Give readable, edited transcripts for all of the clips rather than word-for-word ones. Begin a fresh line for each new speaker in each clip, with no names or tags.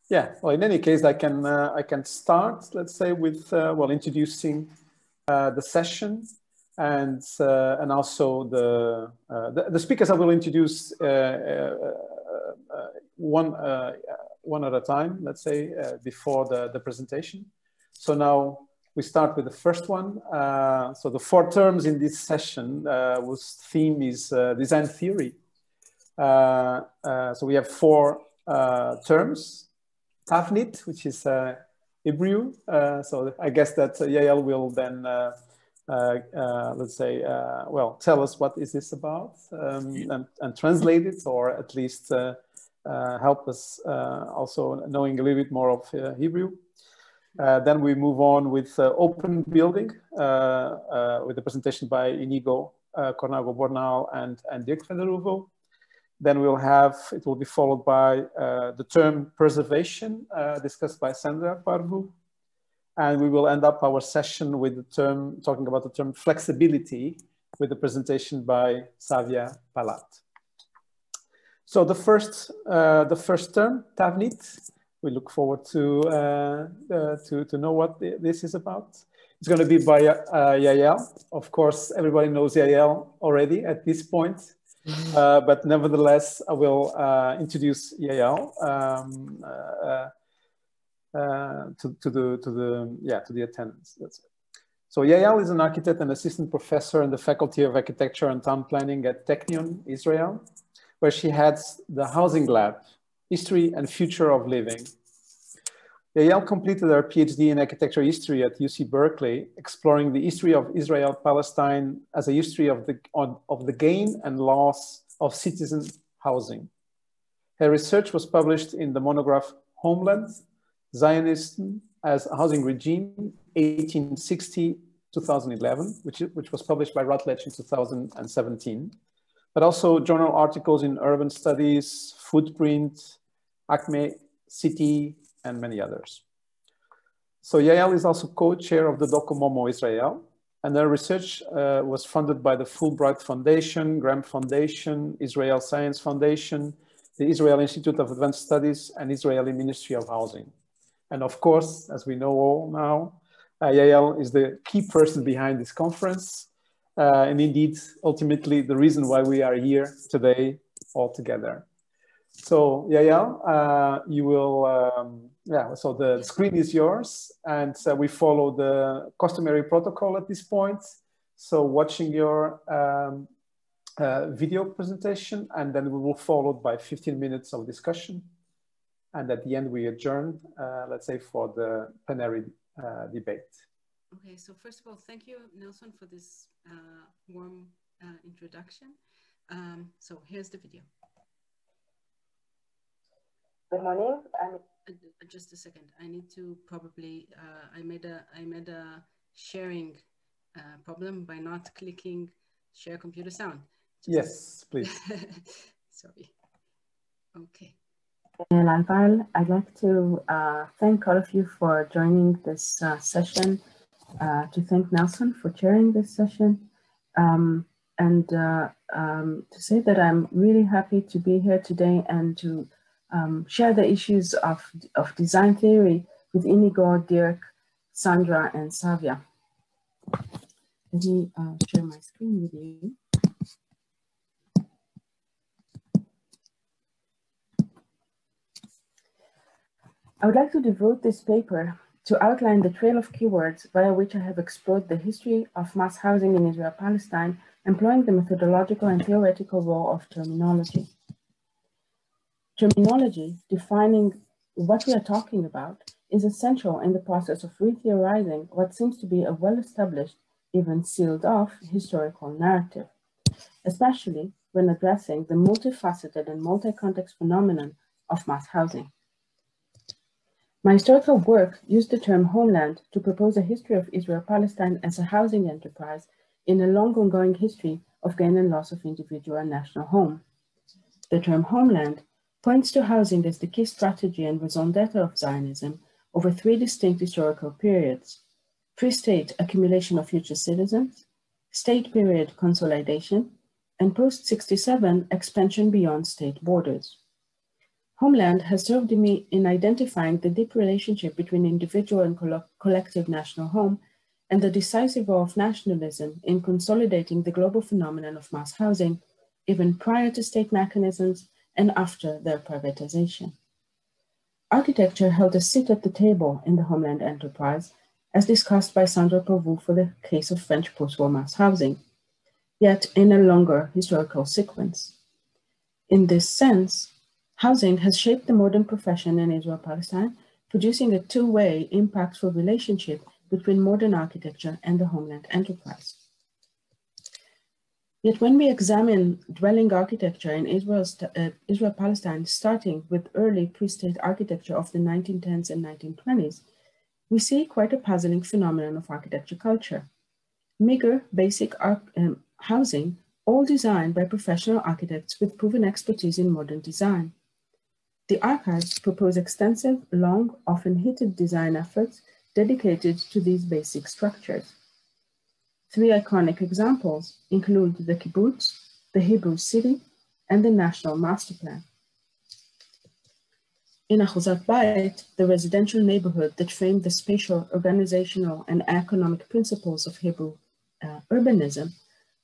Yeah, well, in any case, I can start, let's say, with well, introducing the session and also the speakers I will introduce one at a time, let's say, before the presentation. So now we start with the first one. So the 4 terms in this session, whose theme is design theory. So we have 4 terms. Tavnit, which is Hebrew. So I guess that Yael will then, let's say, well, tell us what is this about and translate it, or at least help us also knowing a little bit more of Hebrew. Then we move on with open building with the presentation by Iñigo, Cornago, Bonal, and Dirk van der Heuvel. Then we'll have, it will be followed by the term preservation, discussed by Sandra Parvu. And we will end up our session with the term, talking about the term flexibility, with the presentation by Savia, Palate. So the first term, Tavnit, we look forward to know what this is about. It's going to be by Yael. Of course, everybody knows Yael already at this point. But nevertheless, I will introduce Yael to the attendants. That's it. So Yael is an architect and assistant professor in the Faculty of Architecture and Town Planning at Technion, Israel, where she heads the Housing Lab, History and Future of Living. Yael completed her PhD in architecture history at UC Berkeley, exploring the history of Israel-Palestine as a history of the gain and loss of citizen housing. Her research was published in the monograph Homeland, Zionism as a Housing Regime, 1860-2011, which was published by Routledge in 2017, but also journal articles in Urban Studies, Footprint, Acme, City, and many others. So Yael is also co-chair of the DocuMomo Israel, and her research was funded by the Fulbright Foundation, Graham Foundation, Israel Science Foundation, the Israel Institute of Advanced Studies, and Israeli Ministry of Housing. And of course, as we know all now, Yael is the key person behind this conference, and indeed, ultimately, the reason why we are here today all together. So Yael, you will, so the screen is yours, and we follow the customary protocol at this point. So watching your video presentation, and then we will follow by 15 minutes of discussion. And at the end, we adjourn, let's say, for the plenary debate.
Okay, so first of all, thank you, Nelson, for this warm introduction. So here's the video.
Good morning.
Just a second. I need to probably. I made a sharing problem by not clicking share computer sound.
Yes, please.
Sorry. Okay.
And Allweil, I'd like to thank all of you for joining this session. To thank Nelson for chairing this session, and to say that I'm really happy to be here today and to share the issues of design theory with Iñigo, Dirk, Sandra, and Savia. Let me share my screen with you. I would like to devote this paper to outline the trail of keywords via which I have explored the history of mass housing in Israel-Palestine, employing the methodological and theoretical role of terminology. Terminology, defining what we are talking about, is essential in the process of re-theorizing what seems to be a well-established, even sealed off, historical narrative, especially when addressing the multifaceted and multi-context phenomenon of mass housing. My historical work used the term homeland to propose a history of Israel-Palestine as a housing enterprise in a long ongoing history of gain and loss of individual and national home. The term homeland points to housing as the key strategy and raison d'etre of Zionism over 3 distinct historical periods: pre-state accumulation of future citizens, state period consolidation, and post-67 expansion beyond state borders. Homeland has served me in identifying the deep relationship between individual and collective national home and the decisive role of nationalism in consolidating the global phenomenon of mass housing, even prior to state mechanisms and after their privatization. Architecture held a seat at the table in the Homeland enterprise, as discussed by Sandra Parvu for the case of French post-war mass housing, yet in a longer historical sequence. In this sense, housing has shaped the modern profession in Israel-Palestine, producing a two-way, impactful relationship between modern architecture and the Homeland enterprise. Yet when we examine dwelling architecture in Israel-Palestine, starting with early pre-state architecture of the 1910s and 1920s, we see quite a puzzling phenomenon of architecture culture. Meager, basic housing, all designed by professional architects with proven expertise in modern design. The archives propose extensive, long, often heated design efforts dedicated to these basic structures. Three iconic examples include the kibbutz, the Hebrew city, and the National Master Plan. In Achuzat Bayit, the residential neighborhood that framed the spatial, organizational, and economic principles of Hebrew urbanism,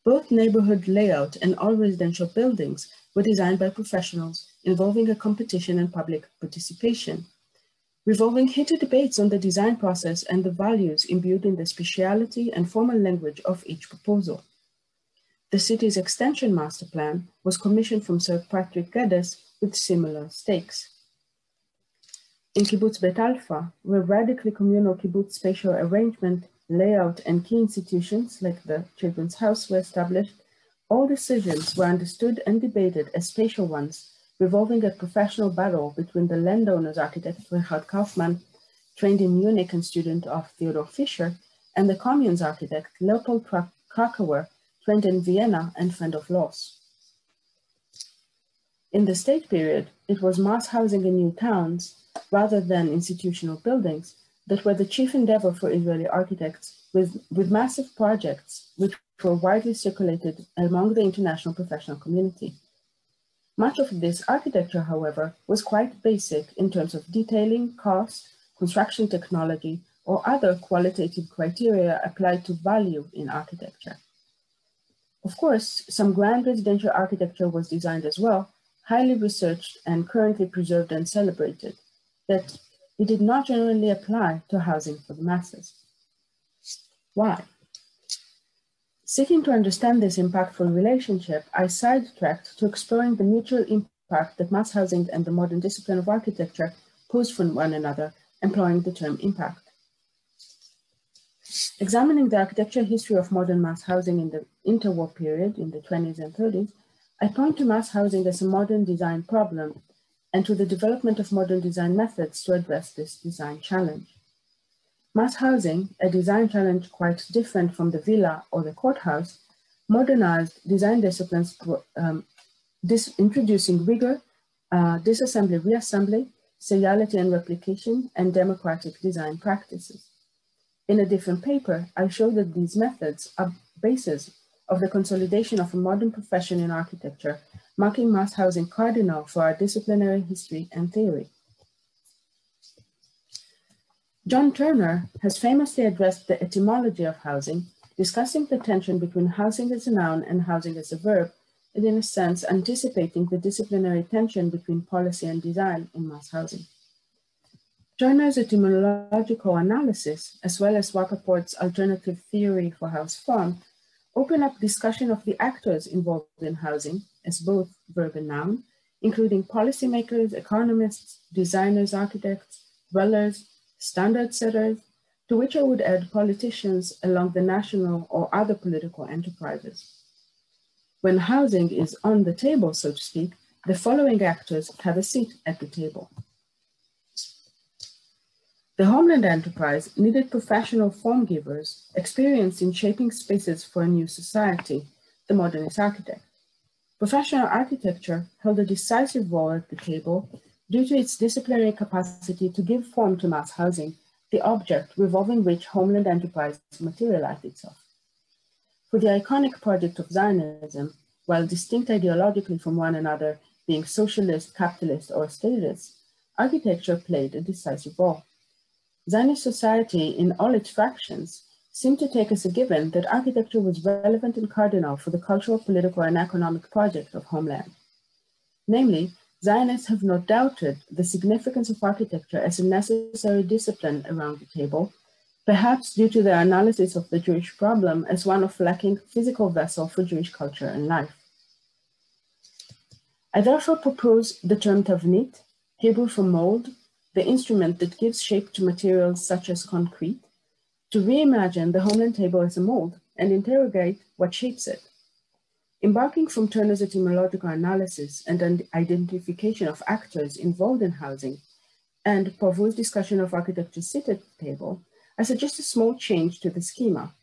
both neighborhood layout and all residential buildings were designed by professionals involving a competition and public participation, revolving heated debates on the design process and the values imbued in the speciality and formal language of each proposal. The city's extension master plan was commissioned from Sir Patrick Geddes with similar stakes. In Kibbutz Bet Alpha, where radically communal kibbutz spatial arrangement, layout, and key institutions like the Children's House were established, all decisions were understood and debated as spatial ones, revolving a professional battle between the landowner's architect Richard Kaufmann, trained in Munich and student of Theodor Fischer, and the commune's architect Leopold Krakauer, trained in Vienna and friend of Lotz. In the state period, it was mass housing in new towns, rather than institutional buildings, that were the chief endeavor for Israeli architects, with massive projects which were widely circulated among the international professional community. Much of this architecture, however, was quite basic in terms of detailing, cost, construction technology, or other qualitative criteria applied to value in architecture. Of course, some grand residential architecture was designed as well, highly researched and currently preserved and celebrated, that it did not generally apply to housing for the masses. Why? Seeking to understand this impactful relationship, I sidetracked to exploring the mutual impact that mass housing and the modern discipline of architecture pose for one another, employing the term impact. Examining the architectural history of modern mass housing in the interwar period in the 20s and 30s, I point to mass housing as a modern design problem and to the development of modern design methods to address this design challenge. Mass housing, a design challenge quite different from the villa or the courthouse, modernized design disciplines, introducing rigor, disassembly, reassembly, seriality and replication, and democratic design practices. In a different paper, I show that these methods are bases of the consolidation of a modern profession in architecture, marking mass housing cardinal for our disciplinary history and theory. John Turner has famously addressed the etymology of housing, discussing the tension between housing as a noun and housing as a verb, and in a sense anticipating the disciplinary tension between policy and design in mass housing. Turner's etymological analysis, as well as Rappaport's alternative theory for house form, open up discussion of the actors involved in housing as both verb and noun, including policymakers, economists, designers, architects, dwellers, standard setters, to which I would add politicians along the national or other political enterprises. When housing is on the table, so to speak, the following actors have a seat at the table. The Homeland enterprise needed professional form givers experienced in shaping spaces for a new society, the modernist architect. Professional architecture held a decisive role at the table due to its disciplinary capacity to give form to mass housing, the object revolving which Homeland enterprise materialized itself. For the iconic project of Zionism, while distinct ideologically from one another being socialist, capitalist, or statist, architecture played a decisive role. Zionist society, in all its fractions, seemed to take as a given that architecture was relevant and cardinal for the cultural, political, and economic project of homeland. Namely, Zionists have not doubted the significance of architecture as a necessary discipline around the table, perhaps due to their analysis of the Jewish problem as one of lacking physical vessel for Jewish culture and life. I therefore propose the term Tavnit, Hebrew for mold, the instrument that gives shape to materials such as concrete, to reimagine the homeland table as a mold and interrogate what shapes it. Embarking from Turner's etymological analysis and identification of actors involved in housing, and Parvu's discussion of architecture sit at the table, I suggest a small change to the schema.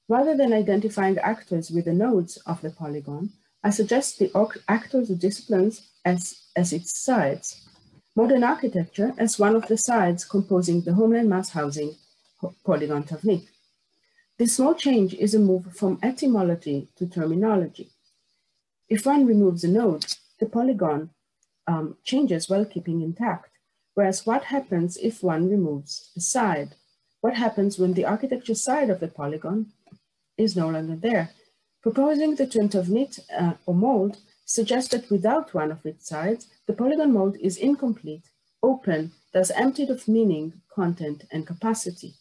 Rather than identifying actors with the nodes of the polygon, I suggest the actors or disciplines as its sides. Modern architecture as one of the sides composing the homeland mass housing polygon Tavnit. This small change is a move from etymology to terminology. If one removes a node, the polygon changes while keeping intact. Whereas what happens if one removes a side? What happens when the architecture side of the polygon is no longer there? Proposing the term Tavnit or mold suggests that without one of its sides, the polygon mold is incomplete, open, thus emptied of meaning, content, and capacity.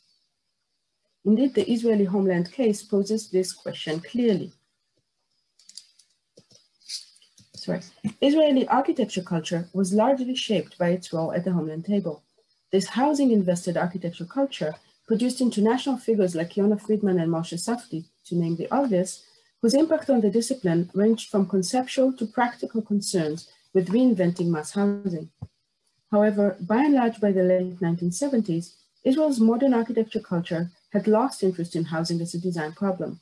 Indeed, the Israeli homeland case poses this question clearly. Israeli architecture culture was largely shaped by its role at the homeland table. This housing-invested architecture culture produced international figures like Yona Friedman and Moshe Safdie, to name the obvious, whose impact on the discipline ranged from conceptual to practical concerns with reinventing mass housing. However, by and large, by the late 1970s, Israel's modern architecture culture had lost interest in housing as a design problem.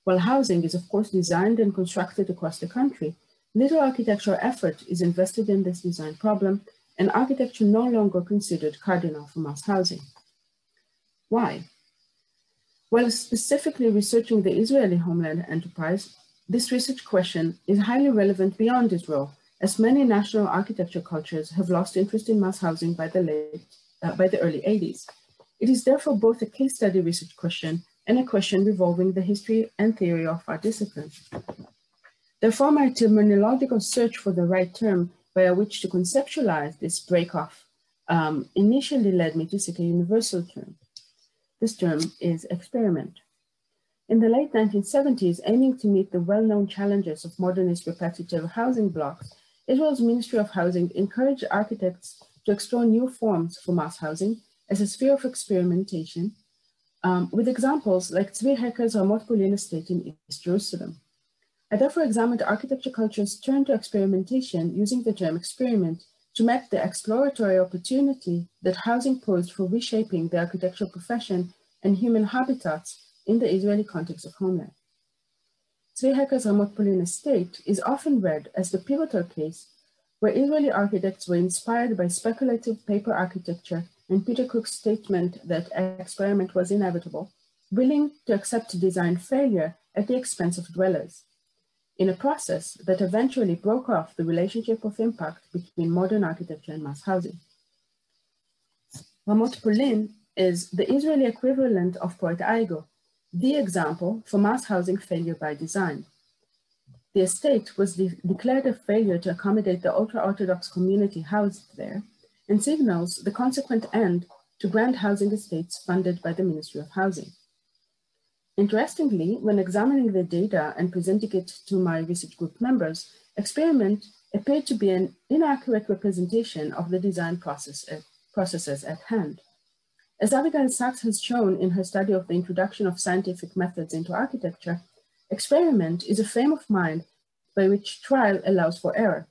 While housing is of course designed and constructed across the country, little architectural effort is invested in this design problem, and architecture no longer considered cardinal for mass housing. Why? While specifically researching the Israeli homeland enterprise, this research question is highly relevant beyond Israel, as many national architecture cultures have lost interest in mass housing by the early 80s. It is therefore both a case study research question and a question revolving the history and theory of our discipline. Therefore, my terminological search for the right term by which to conceptualize this break-off initially led me to seek a universal term. This term is experiment. In the late 1970s, aiming to meet the well-known challenges of modernist repetitive housing blocks, Israel's Ministry of Housing encouraged architects to explore new forms for mass housing as a sphere of experimentation, with examples like Tzvi Hecker's Ramot Polin estate in East Jerusalem. I therefore examined architecture culture's turn to experimentation using the term experiment to map the exploratory opportunity that housing posed for reshaping the architectural profession and human habitats in the Israeli context of homeland. Tzvi Hecker's Ramot Polin estate is often read as the pivotal case where Israeli architects were inspired by speculative paper architecture and Peter Cook's statement that experiment was inevitable, willing to accept design failure at the expense of dwellers, in a process that eventually broke off the relationship of impact between modern architecture and mass housing. Ramot Polin is the Israeli equivalent of Poet Iñigo, the example for mass housing failure by design. The estate was declared a failure to accommodate the ultra-Orthodox community housed there, and signals the consequent end to grand housing estates funded by the Ministry of Housing. Interestingly, when examining the data and presenting it to my research group members, experiment appeared to be an inaccurate representation of the design processes at hand. As Abigail Sachs has shown in her study of the introduction of scientific methods into architecture, experiment is a frame of mind by which trial allows for error.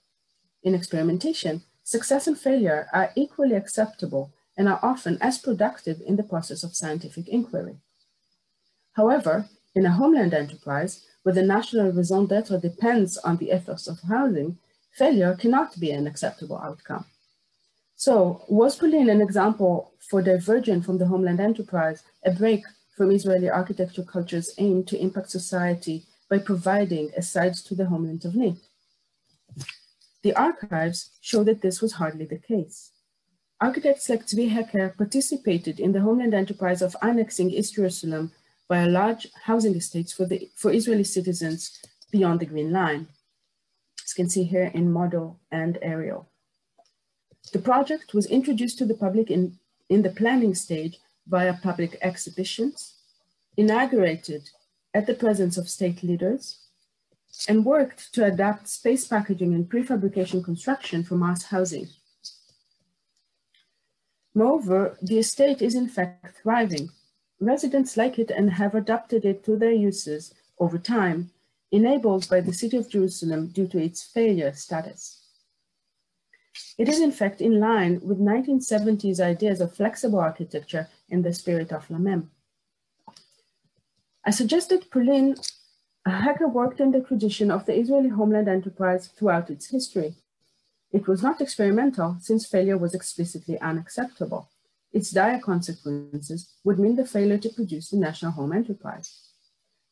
In experimentation, success and failure are equally acceptable and are often as productive in the process of scientific inquiry. However, in a homeland enterprise, where the national raison d'etre depends on the ethos of housing, failure cannot be an acceptable outcome. So, was Polin an example for divergent from the homeland enterprise, a break from Israeli architecture culture's aim to impact society by providing a side to the homeland Tavnit? the archives show that this was hardly the case. Architects like Tzvi Hecker participated in the homeland enterprise of annexing East Jerusalem via large housing estates for Israeli citizens beyond the Green Line, as you can see here in model and aerial. The project was introduced to the public in the planning stage via public exhibitions, inaugurated at the presence of state leaders, and worked to adapt space packaging and prefabrication construction for mass housing. Moreover, the estate is in fact thriving. Residents like it and have adapted it to their uses over time, enabled by the city of Jerusalem due to its failure status. It is in fact in line with 1970s ideas of flexible architecture in the spirit of Lamem. I suggested Pauline Hecker worked in the tradition of the Israeli homeland enterprise throughout its history. It was not experimental since failure was explicitly unacceptable. Its dire consequences would mean the failure to produce the national home enterprise,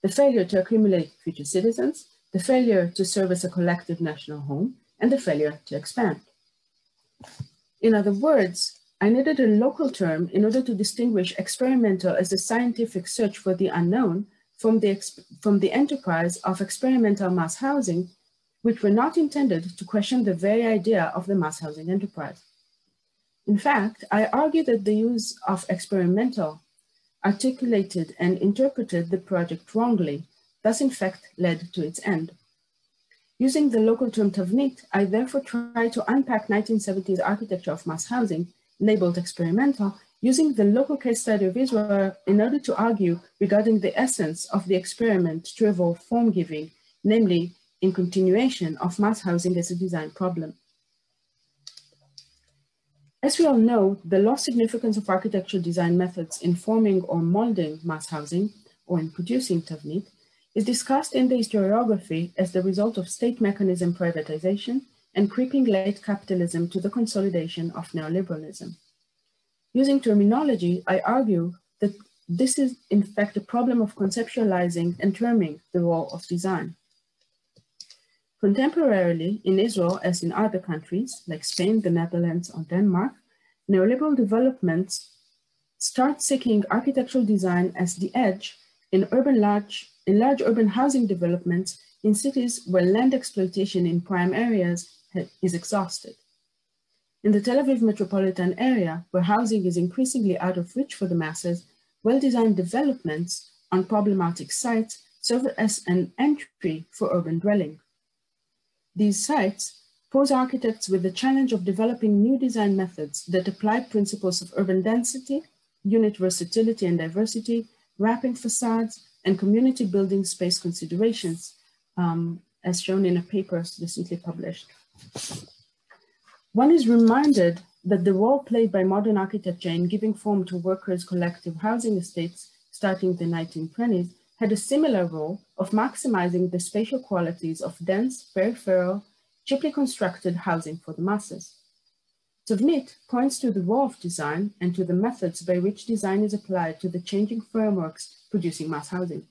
the failure to accumulate future citizens, the failure to serve as a collective national home, and the failure to expand. In other words, I needed a local term in order to distinguish experimental as a scientific search for the unknown from the enterprise of experimental mass housing, which were not intended to question the very idea of the mass housing enterprise. In fact, I argue that the use of experimental articulated and interpreted the project wrongly, thus in fact led to its end. Using the local term Tavnit, I therefore try to unpack 1970s architecture of mass housing, labeled experimental, using the local case study of Israel in order to argue regarding the essence of the experiment to evolve form giving, namely in continuation of mass housing as a design problem. As we all know, the lost significance of architectural design methods in forming or molding mass housing, or in producing Tavnit, is discussed in the historiography as the result of state mechanism privatization and creeping late capitalism to the consolidation of neoliberalism. Using terminology, I argue that this is in fact a problem of conceptualizing and terming the role of design. Contemporarily, in Israel, as in other countries, like Spain, the Netherlands, or Denmark, neoliberal developments start seeking architectural design as the edge in large urban housing developments in cities where land exploitation in prime areas is exhausted. In the Tel Aviv metropolitan area, where housing is increasingly out of reach for the masses, well-designed developments on problematic sites serve as an entry for urban dwelling. These sites pose architects with the challenge of developing new design methods that apply principles of urban density, unit versatility and diversity, wrapping facades, and community building space considerations, as shown in a paper recently published. One is reminded that the role played by modern architecture in giving form to workers' collective housing estates starting the 1920s had a similar role of maximizing the spatial qualities of dense, peripheral, cheaply constructed housing for the masses. Tavnit points to the role of design and to the methods by which design is applied to the changing frameworks producing mass housing.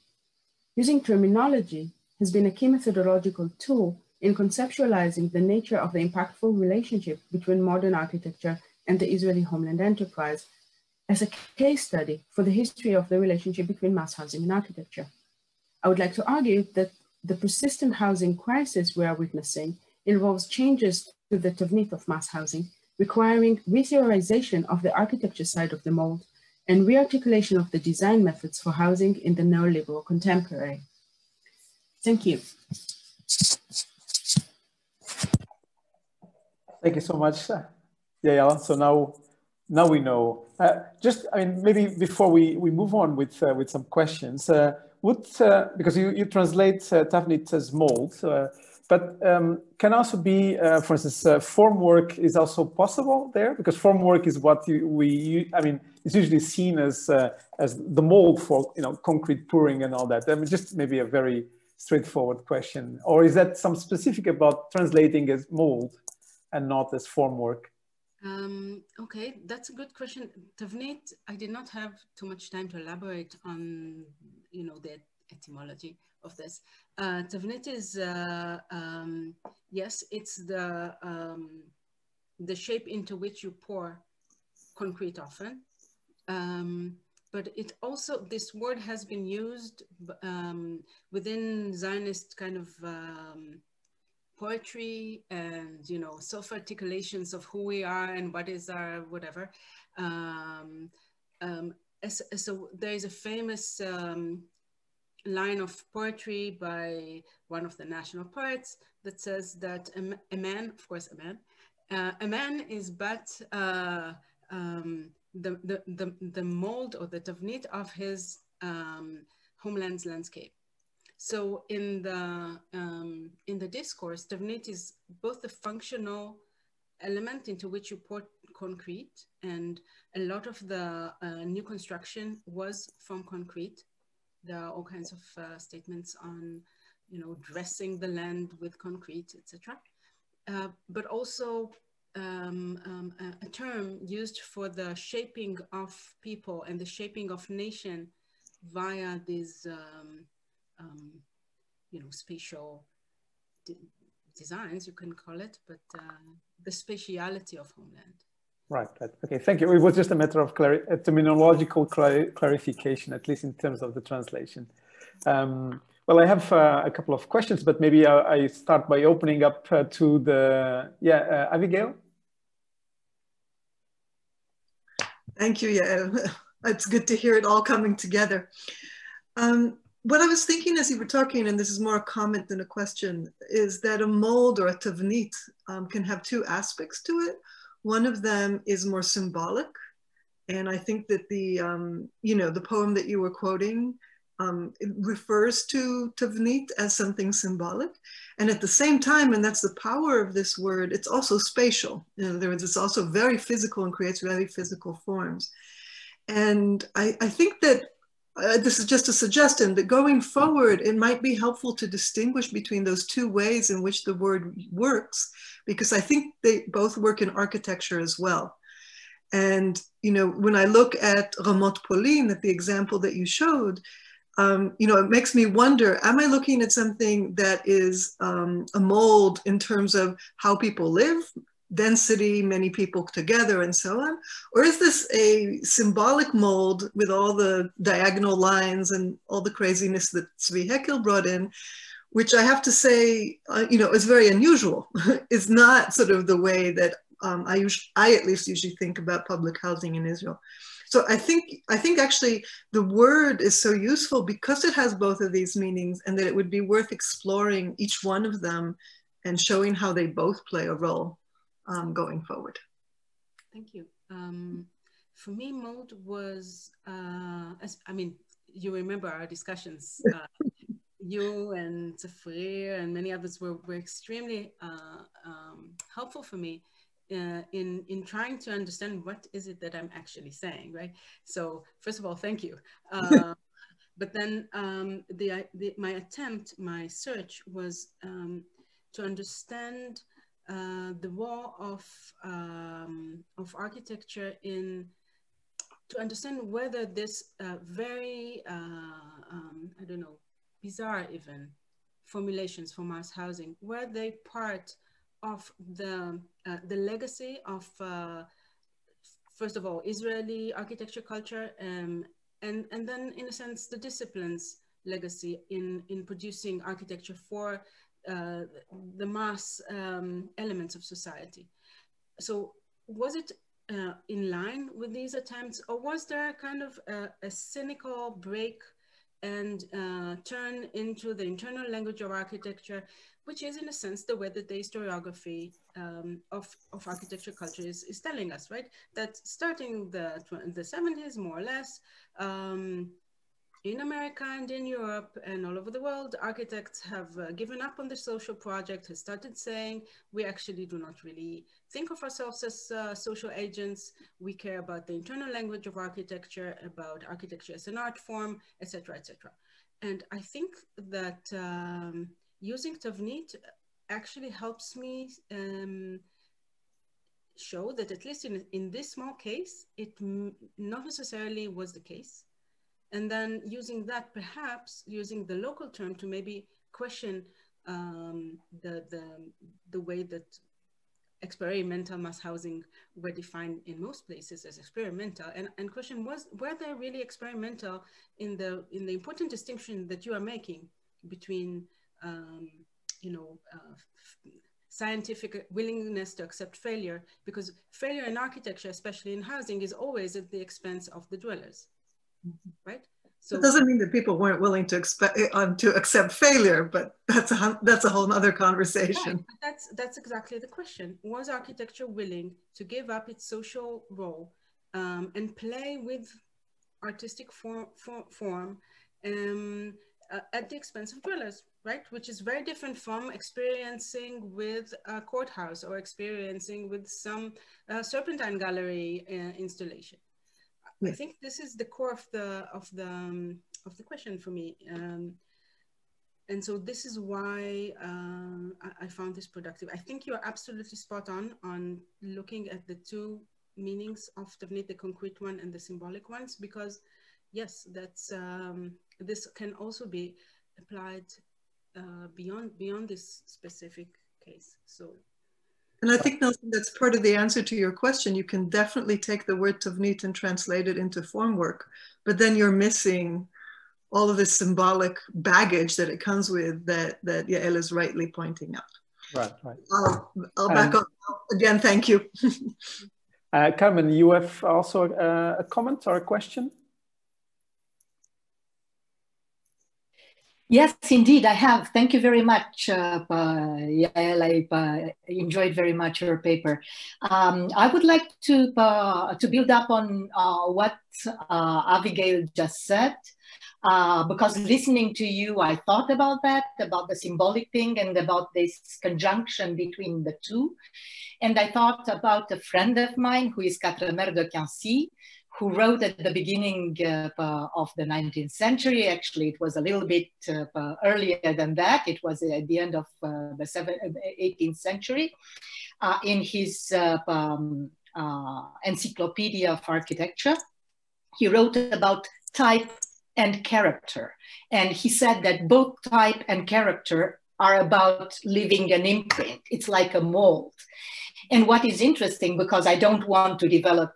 Using terminology has been a key methodological tool in conceptualizing the nature of the impactful relationship between modern architecture and the Israeli homeland enterprise as a case study for the history of the relationship between mass housing and architecture. I would like to argue that the persistent housing crisis we are witnessing involves changes to the Tavnit of mass housing, requiring retheorization of the architecture side of the mold and rearticulation of the design methods for housing in the neoliberal contemporary. Thank you.
Thank you so much, Yael. So now we know. Maybe before we move on with some questions, because you translate Tavnit as mold, but can also be, for instance, formwork is also possible there, because formwork is what it's usually seen as the mold for concrete pouring and all that. Just maybe a very straightforward question, or is that some specific about translating as mold and not as formwork?
Okay, that's a good question. Tavnit, I did not have too much time to elaborate on, the etymology of this. Tavnit is, yes, it's the shape into which you pour concrete often. But it also, this word has been used within Zionist kind of poetry and, you know, self-articulations of who we are and what is our whatever. So there is a famous line of poetry by one of the national poets that says that a man, of course, a man is but the mold or the tavnit of his homeland's landscape. So in the discourse, tavnit is both the functional element into which you pour concrete, and a lot of the new construction was from concrete. There are all kinds of statements on, you know, dressing the land with concrete, etc. But also a term used for the shaping of people and the shaping of nation via these, you know, spatial designs, you can call it, but the spatiality of homeland.
Right, right. Okay, thank you. It was just a matter of terminological clarification, at least in terms of the translation. Well, I have a couple of questions, but maybe I start by opening up to the, Abigail.
Thank you, Yael. It's good to hear it all coming together. What I was thinking as you were talking, and this is more a comment than a question, is that a mold or a tavnit can have two aspects to it. One of them is more symbolic. And I think that the, you know, the poem that you were quoting, it refers to tavnit as something symbolic. And at the same time, and that's the power of this word, it's also spatial. In other words, it's also very physical and creates very physical forms. And I think that this is just a suggestion that going forward, it might be helpful to distinguish between those two ways in which the word works, because I think they both work in architecture as well. And, you know, when I look at Ramot Pauline, at the example that you showed, you know, it makes me wonder, am I looking at something that is a mold in terms of how people live, density, many people together and so on? Or is this a symbolic mold with all the diagonal lines and all the craziness that Zvi Hekel brought in, which I have to say, you know, is very unusual. It's not sort of the way that I at least usually think about public housing in Israel. So I think actually the word is so useful because it has both of these meanings, and that it would be worth exploring each one of them and showing how they both play a role going forward.
Thank you. For me, mold was, I mean, you remember our discussions. You and Zafrir and many others were extremely helpful for me in trying to understand what is it that I'm actually saying, right? So first of all, thank you. But then my attempt, my search was to understand the role of architecture to understand whether this very, I don't know, bizarre even formulations for mass housing, were they part of the legacy of, first of all, Israeli architecture culture, and then in a sense, the discipline's legacy in producing architecture for the mass elements of society. So was it in line with these attempts, or was there kind of a cynical break and turn into the internal language of architecture, which is in a sense the way that the historiography of architecture culture is telling us, right? That starting the 70s, more or less, in America and in Europe and all over the world, architects have given up on the social project, has started saying, we actually do not really think of ourselves as social agents. We care about the internal language of architecture, about architecture as an art form, etc., etc. And I think that using Tavnit actually helps me show that at least in this small case, it not necessarily was the case. and then using that, perhaps using the local term to maybe question the way that experimental mass housing were defined in most places as experimental, and question were they really experimental in the important distinction that you are making between scientific willingness to accept failure, because failure in architecture, especially in housing, is always at the expense of the dwellers, right? So
it doesn't mean that people weren't willing to accept failure, but that's a whole other conversation.
Right. That's exactly the question. Was architecture willing to give up its social role and play with artistic form at the expense of dwellers, right? Which is very different from experiencing with a courthouse or experiencing with some Serpentine Gallery installation. I think this is the core of the question for me, and so this is why I found this productive. I think you're absolutely spot on looking at the two meanings of Tavnit, the concrete one and the symbolic ones, because yes, that's this can also be applied beyond this specific case. So.
And I think, Nelson, that's part of the answer to your question. You can definitely take the word Tavnit and translate it into formwork, but then you're missing all of this symbolic baggage that it comes with that Yael is rightly pointing out.
Right.
I'll back up. Again, thank you.
Carmen, you have also a comment or a question?
Yes, indeed, I have. Thank you very much, Yael. I enjoyed very much your paper. I would like to build up on what Abigail just said, because listening to you, I thought about that, about the symbolic thing and about this conjunction between the two. And I thought about a friend of mine who is Quatremer de Quincy, who wrote at the beginning of the 19th century. Actually, it was a little bit earlier than that. It was at the end of the 18th century. In his Encyclopedia of Architecture, he wrote about type and character. And he said that both type and character are about leaving an imprint. It's like a mold. And what is interesting, because I don't want to develop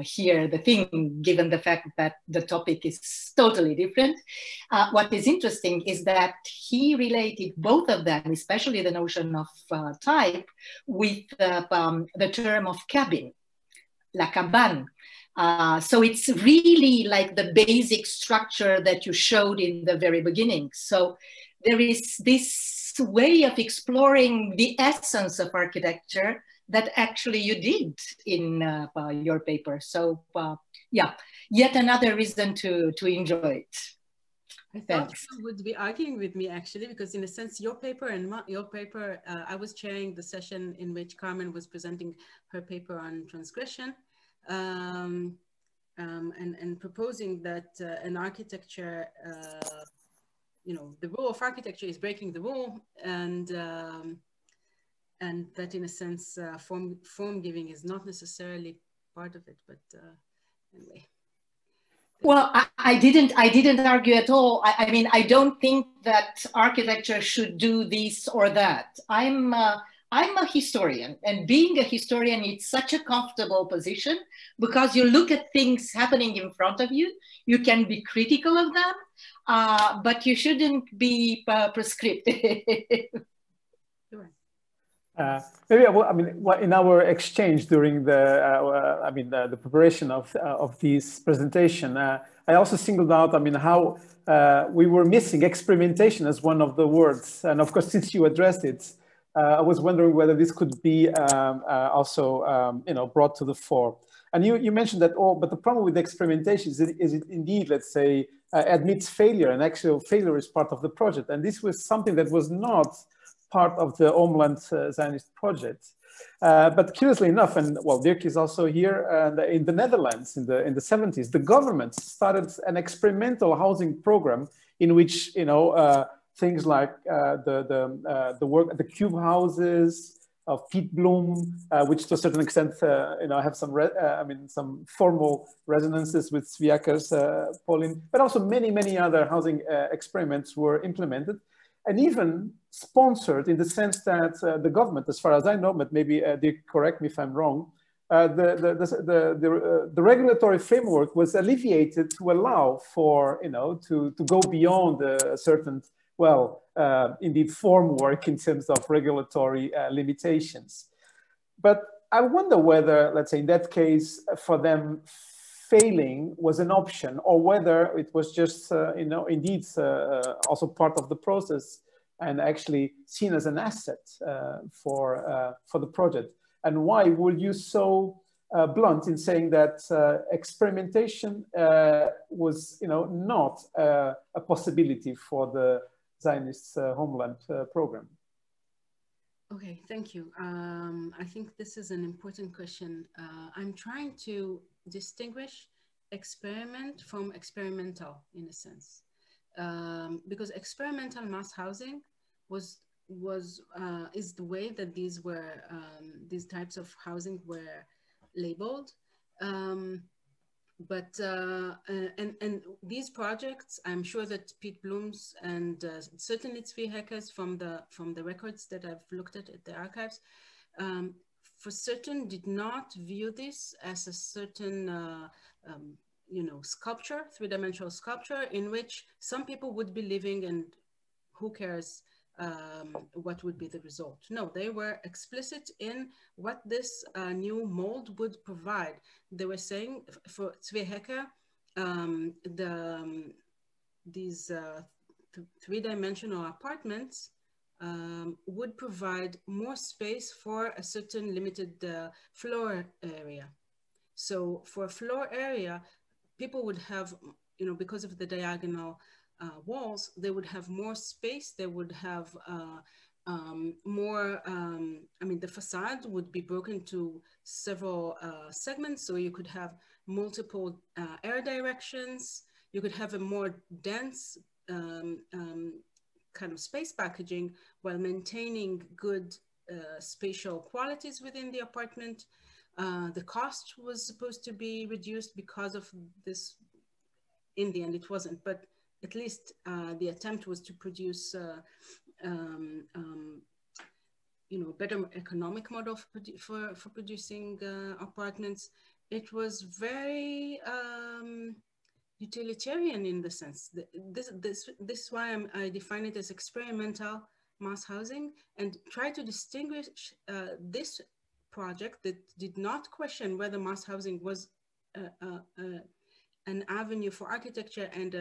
here the thing, given the fact that the topic is totally different, what is interesting is that he related both of them, especially the notion of type, with the term of cabin, la cabane. So it's really like the basic structure that you showed in the very beginning. So there is this way of exploring the essence of architecture that actually you did in your paper. So yeah, yet another reason to enjoy it.
I thought you would be arguing with me actually, because in a sense, your paper and your paper, I was chairing the session in which Carmen was presenting her paper on transgression and proposing that an architecture, the rule of architecture is breaking the rule, and that in a sense, form giving is not necessarily part of it, but anyway.
Well, I didn't argue at all. I mean, I don't think that architecture should do this or that. I'm a historian, and being a historian, it's such a comfortable position because you look at things happening in front of you. You can be critical of them, but you shouldn't be prescriptive.
Maybe in our exchange during the preparation of this presentation, I also singled out how we were missing experimentation as one of the words, and of course, since you addressed it, I was wondering whether this could be also brought to the fore. And you mentioned that but the problem with experimentation is it indeed, let's say, admits failure, and actual failure is part of the project, and this was something that was not part of the Homeland Zionist project. But curiously enough, and well, Dirk is also here, in the Netherlands in the 70s, the government started an experimental housing program in which, things like the cube houses, Piet Bloem, which to a certain extent, have some formal resonances with Sviaka's polling, but also many other housing experiments were implemented and even sponsored, in the sense that the government, as far as I know, but maybe Dirk, correct me if I'm wrong, the regulatory framework was alleviated to allow for, to go beyond a certain, indeed form work in terms of regulatory limitations. But I wonder whether, let's say in that case, for them, failing was an option, or whether it was just, indeed also part of the process and actually seen as an asset for the project. And why were you so blunt in saying that experimentation was, not a possibility for the Zionist homeland program?
Okay, thank you. I think this is an important question. I'm trying to distinguish experiment from experimental, in a sense, because experimental mass housing is the way that these types of housing were labeled. But these projects, I'm sure that Piet Bloem's and certainly Tzvi Hecker's from the records that I've looked at the archives, for certain did not view this as a certain sculpture, three-dimensional sculpture, in which some people would be living and who cares what would be the result. No, they were explicit in what this new mold would provide. They were saying for Tzvi Hecker, these three-dimensional apartments would provide more space for a certain limited floor area. So for a floor area, people would have, because of the diagonal walls, they would have more space. They would have more, the facade would be broken to several segments. So you could have multiple air directions. You could have a more dense kind of space packaging while maintaining good spatial qualities within the apartment. The cost was supposed to be reduced because of this. In the end, it wasn't, but at least the attempt was to produce better economic model for producing apartments. It was very utilitarian in the sense that this is why I define it as experimental mass housing, and try to distinguish this project that did not question whether mass housing was an avenue for architecture and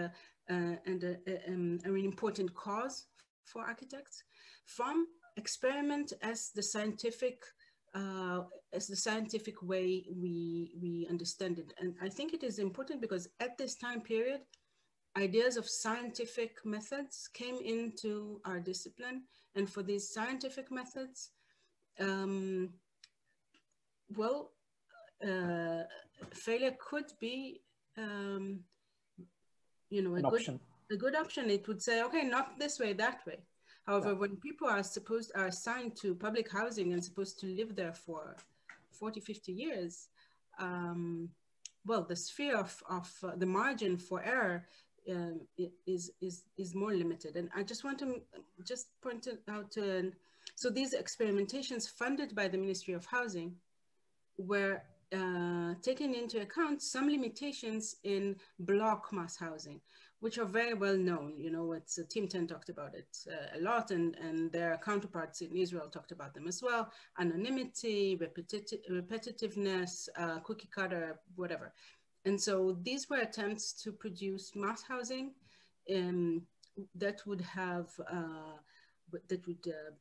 an important cause for architects, from experiment as the scientific way we understand it. And I think it is important because at this time period, ideas of scientific methods came into our discipline, and for these scientific methods, failure could be a good option. It would say, okay, not this way, that way. However, when people are assigned to public housing and supposed to live there for 40, 50 years, the sphere of the margin for error is more limited. And I just want to point it out. So these experimentations funded by the Ministry of Housing were taking into account some limitations in block mass housing, which are very well known. It's Team 10 talked about it a lot, and their counterparts in Israel talked about them as well. Anonymity, repetitiveness, cookie cutter, whatever. And so these were attempts to produce mass housing that would have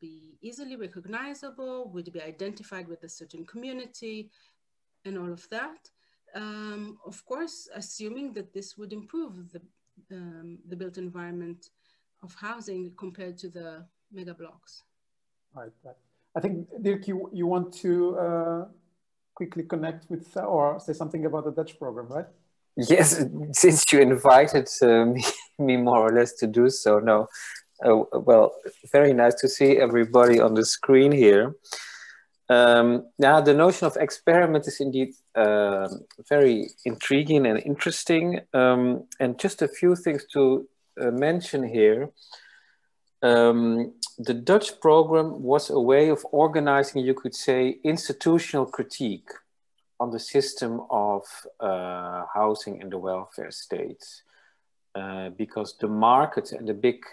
be easily recognizable, would be identified with a certain community, and all of that. Of course, assuming that this would improve the built environment of housing compared to the mega blocks.
Right. I think, Dirk, you want to quickly connect with or say something about the Dutch program, right?
Yes, since you invited me more or less to do so. No, well, very nice to see everybody on the screen here. Now, the notion of experiment is indeed very intriguing and interesting. And just a few things to mention here. The Dutch program was a way of organizing, you could say, institutional critique on the system of housing in the welfare states. Because the market and the big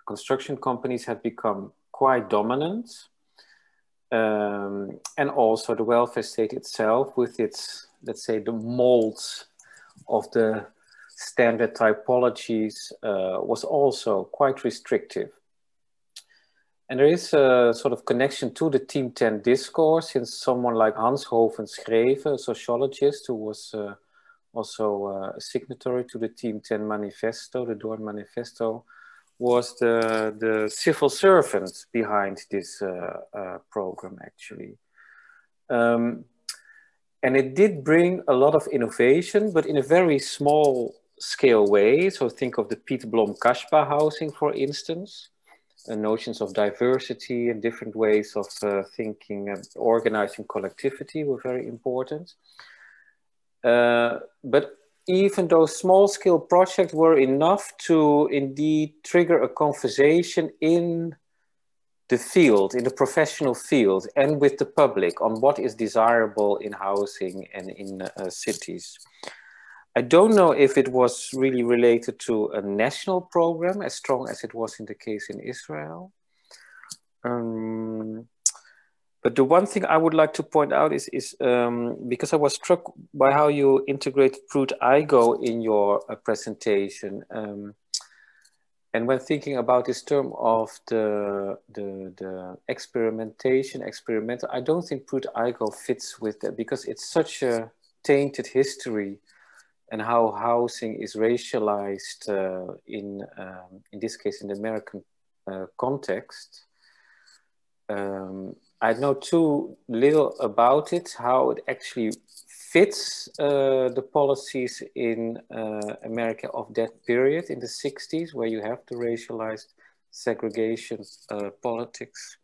construction companies have become quite dominant. And also the welfare state itself with its, let's say, the molds of the standard typologies was also quite restrictive. And there is a sort of connection to the Team 10 discourse, since someone like Hans Hoven Schreeve, a sociologist who was also a signatory to the Team 10 manifesto, the Doorn Manifesto, was the civil servant behind this program, actually. And it did bring a lot of innovation, but in a very small scale way. So think of the Piet Blom Kasbah housing, for instance. Notions of diversity and different ways of thinking and organizing collectivity were very important. But even those small-scale projects were enough to indeed trigger a conversation in the field, in the professional field, and with the public on what is desirable in housing and in cities. I don't know if it was really related to a national program as strong as it was in the case in Israel. But the one thing I would like to point out is because I was struck by how you integrated Iñigo in your presentation. And when thinking about this term of the experimental, I don't think Iñigo fits with that, because it's such a tainted history, and how housing is racialized in this case in the American context. I know too little about it, how it actually fits the policies in America of that period in the 60s, where you have the racialized segregation politics.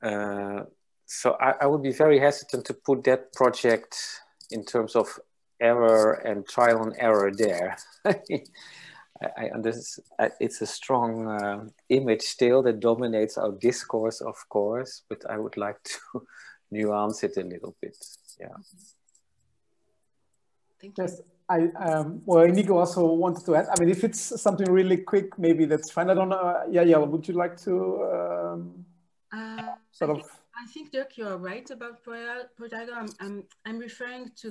So I would be very hesitant to put that project in terms of error and trial and error there. I understand it's a strong image still that dominates our discourse, of course, but I would like to nuance it a little bit. Yeah.
Thank you.
Yes, well, Iñigo also wanted to add. I mean, if it's something really quick, maybe that's fine. I don't know. Yael, would you like to sort of?
I think, Dirk, you are right about Iñigo. I'm referring to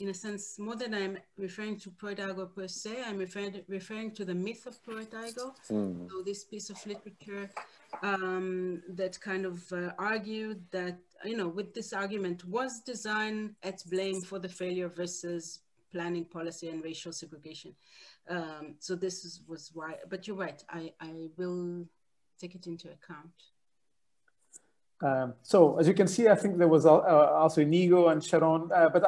in a sense, more than I'm referring to Iñigo per se, I'm referring to the myth of Iñigo. So this piece of literature that kind of argued that, with this argument, was design at blame for the failure versus planning policy and racial segregation. So this was why, but you're right, I will take it into account.
So as you can see, I think there was also Iñigo and Sharon, but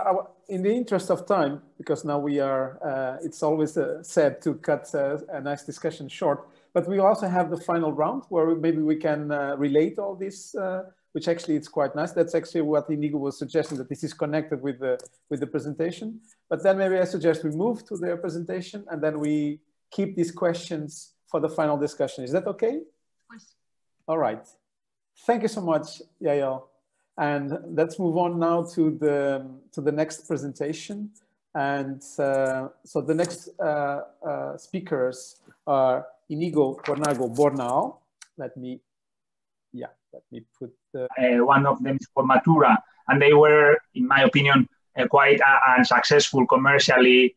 in the interest of time, because now we are, it's always sad to cut a nice discussion short, but we also have the final round where maybe we can relate all this, which actually it's quite nice. That's actually what Iñigo was suggesting, that this is connected with the presentation. But then maybe I suggest we move to their presentation and then we keep these questions for the final discussion. Is that okay?
Of course.
All right. Thank you so much, Yael. And let's move on now to the next presentation. And so the next speakers are Iñigo, Cornago, Bonal. Let me put the...
one of them is Formatura, and they were, in my opinion, quite unsuccessful commercially.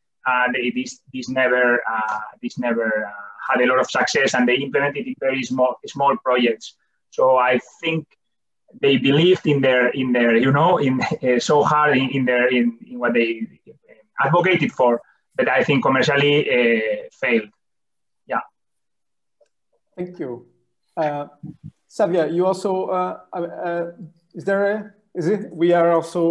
This never had a lot of success, and they implemented it very small projects. So I think they believed in their so hard in what they advocated for, that I think commercially failed. Yeah.
Thank you. Savia, you also,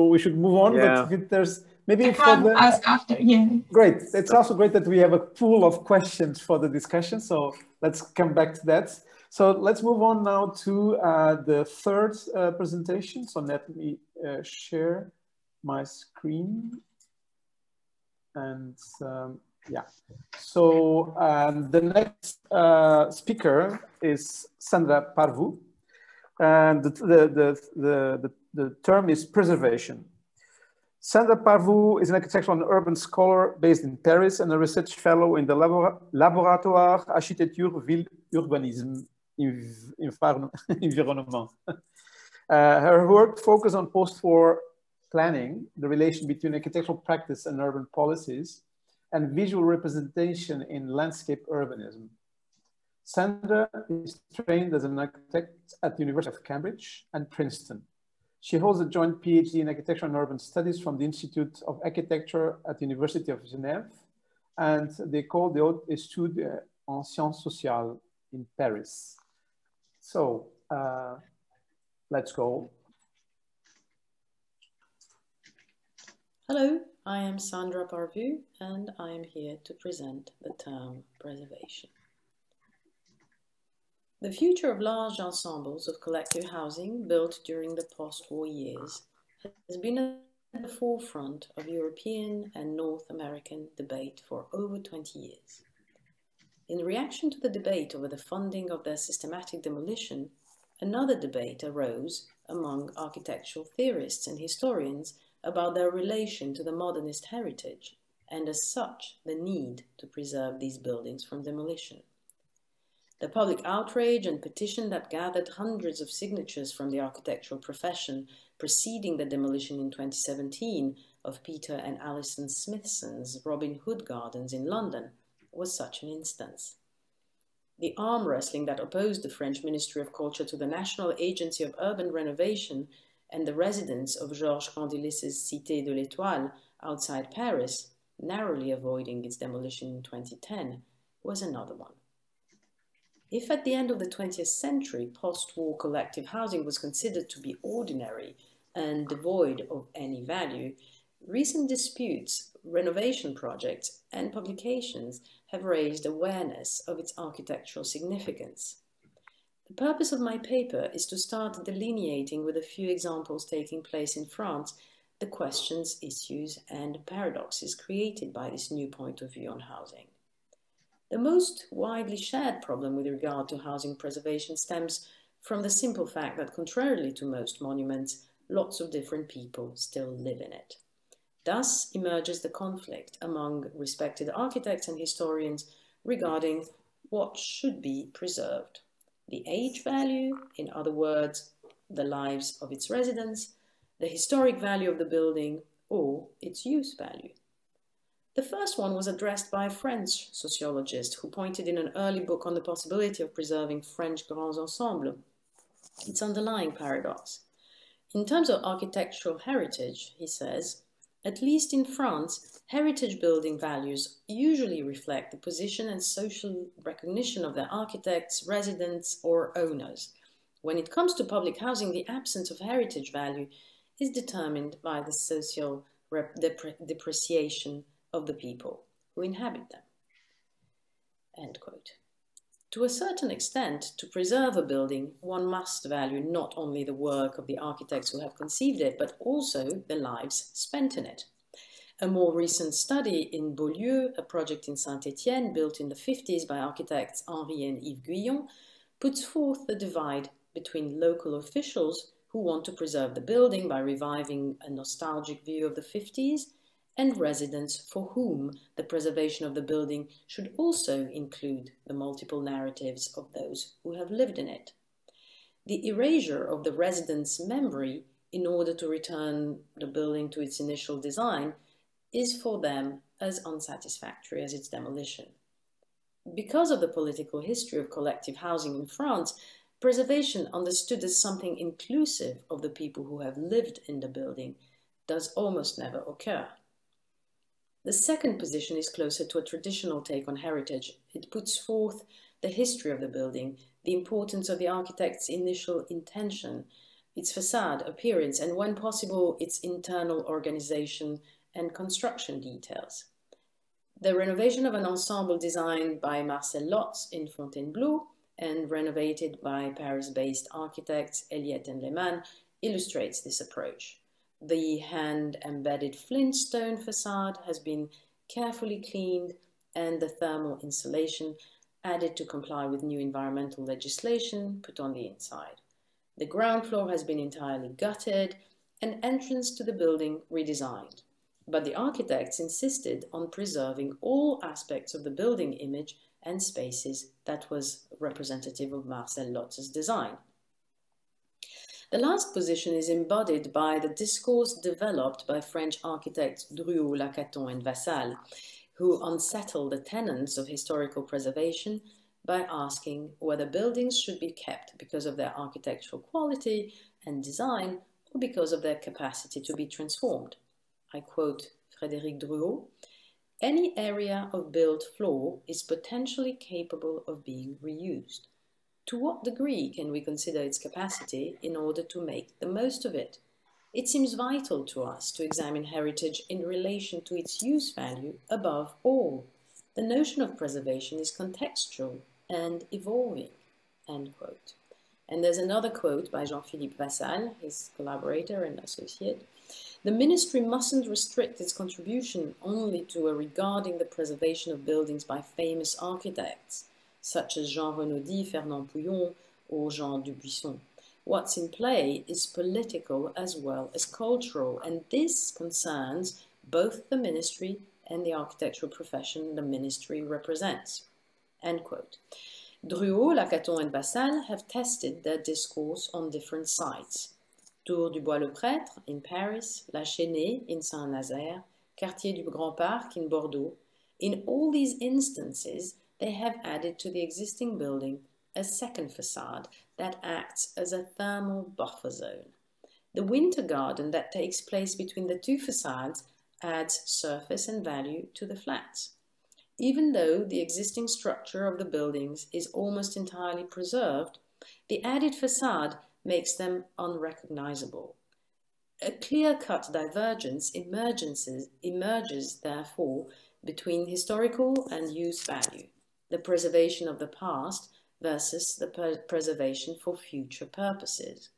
we should move on,
yeah.
But there's maybe
I can ask after, yeah.
Great. It's also great that we have a pool of questions for the discussion. So let's come back to that. So let's move on now to the third presentation. So let me share my screen. And yeah, so the next speaker is Sandra Parvu. And the term is preservation. Sandra Parvu is an architectural and urban scholar based in Paris and a research fellow in the Laboratoire Architecture Ville Urbanisme Environnement. Her work focuses on post-war planning, the relation between architectural practice and urban policies, and visual representation in landscape urbanism. Sandra is trained as an architect at the University of Cambridge and Princeton. She holds a joint PhD in architecture and urban studies from the Institute of Architecture at the University of Genève and the École des Hautes Études en Sciences Sociales in Paris. So let's go.
Hello, I am Sandra Parvu and I am here to present the term preservation. The future of large ensembles of collective housing built during the post-war years has been at the forefront of European and North American debate for over 20 years. In reaction to the debate over the funding of their systematic demolition, another debate arose among architectural theorists and historians about their relation to the modernist heritage, and as such, the need to preserve these buildings from demolition. The public outrage and petition that gathered hundreds of signatures from the architectural profession preceding the demolition in 2017 of Peter and Alison Smithson's Robin Hood Gardens in London was such an instance. The arm wrestling that opposed the French Ministry of Culture to the National Agency of Urban Renovation and the residents of Georges Candelis's Cité de l'Étoile outside Paris, narrowly avoiding its demolition in 2010, was another one. If at the end of the 20th century, post-war collective housing was considered to be ordinary and devoid of any value, recent disputes, renovation projects, and publications have raised awareness of its architectural significance. The purpose of my paper is to start delineating with a few examples taking place in France the questions, issues, and paradoxes created by this new point of view on housing. The most widely shared problem with regard to housing preservation stems from the simple fact that, contrarily to most monuments, lots of different people still live in it. Thus emerges the conflict among respected architects and historians regarding what should be preserved: the age value, in other words, the lives of its residents, the historic value of the building, or its use value. The first one was addressed by a French sociologist who pointed in an early book on the possibility of preserving French grands ensembles, its underlying paradox. In terms of architectural heritage, he says, at least in France, heritage building values usually reflect the position and social recognition of their architects, residents, or owners. When it comes to public housing, the absence of heritage value is determined by the social depreciation of the people who inhabit them. End quote. To a certain extent, to preserve a building, one must value not only the work of the architects who have conceived it, but also the lives spent in it. A more recent study in Beaulieu, a project in Saint-Étienne built in the 50s by architects Henri and Yves Guyon, puts forth the divide between local officials who want to preserve the building by reviving a nostalgic view of the 50s, and residents for whom the preservation of the building should also include the multiple narratives of those who have lived in it. The erasure of the residents' memory in order to return the building to its initial design is for them as unsatisfactory as its demolition. Because of the political history of collective housing in France, preservation, understood as something inclusive of the people who have lived in the building, does almost never occur. The second position is closer to a traditional take on heritage. It puts forth the history of the building, the importance of the architect's initial intention, its facade, appearance, and when possible, its internal organization and construction details. The renovation of an ensemble designed by Marcel Lotz in Fontainebleau and renovated by Paris-based architects Eliette and Lehmann, illustrates this approach. The hand-embedded flintstone facade has been carefully cleaned and the thermal insulation added to comply with new environmental legislation put on the inside. The ground floor has been entirely gutted and entrance to the building redesigned. But the architects insisted on preserving all aspects of the building image and spaces that was representative of Marcel Lotz's design. The last position is embodied by the discourse developed by French architects Drouot, Lacaton, and Vassal, who unsettled the tenets of historical preservation by asking whether buildings should be kept because of their architectural quality and design or because of their capacity to be transformed. I quote Frédéric Drouot, "Any area of built floor is potentially capable of being reused. To what degree can we consider its capacity in order to make the most of it? It seems vital to us to examine heritage in relation to its use value above all. The notion of preservation is contextual and evolving," end quote. And there's another quote by Jean-Philippe Vassal, his collaborator and associate. "The ministry mustn't restrict its contribution only to a regarding the preservation of buildings by famous architects, such as Jean Renaudy, Fernand Pouillon, or Jean Dubuisson. What's in play is political as well as cultural, and this concerns both the ministry and the architectural profession the ministry represents," end quote. Drouot, Lacaton, and Vassal have tested their discourse on different sites. Tour du Bois-le-Prêtre in Paris, La Chênaie in Saint-Nazaire, Quartier du Grand Parc in Bordeaux. In all these instances, they have added to the existing building a second facade that acts as a thermal buffer zone. The winter garden that takes place between the two facades adds surface and value to the flats. Even though the existing structure of the buildings is almost entirely preserved, the added facade makes them unrecognizable. A clear-cut divergence emerges, therefore, between historical and use value, the preservation of the past versus the preservation for future purposes.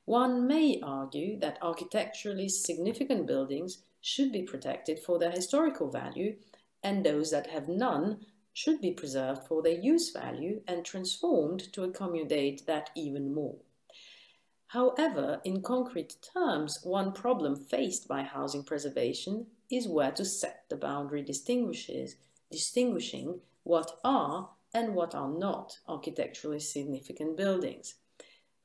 One may argue that architecturally significant buildings should be protected for their historical value, and those that have none should be preserved for their use value and transformed to accommodate that even more. However, in concrete terms, one problem faced by housing preservation is where to set the boundary distinguishing what are and what are not architecturally significant buildings.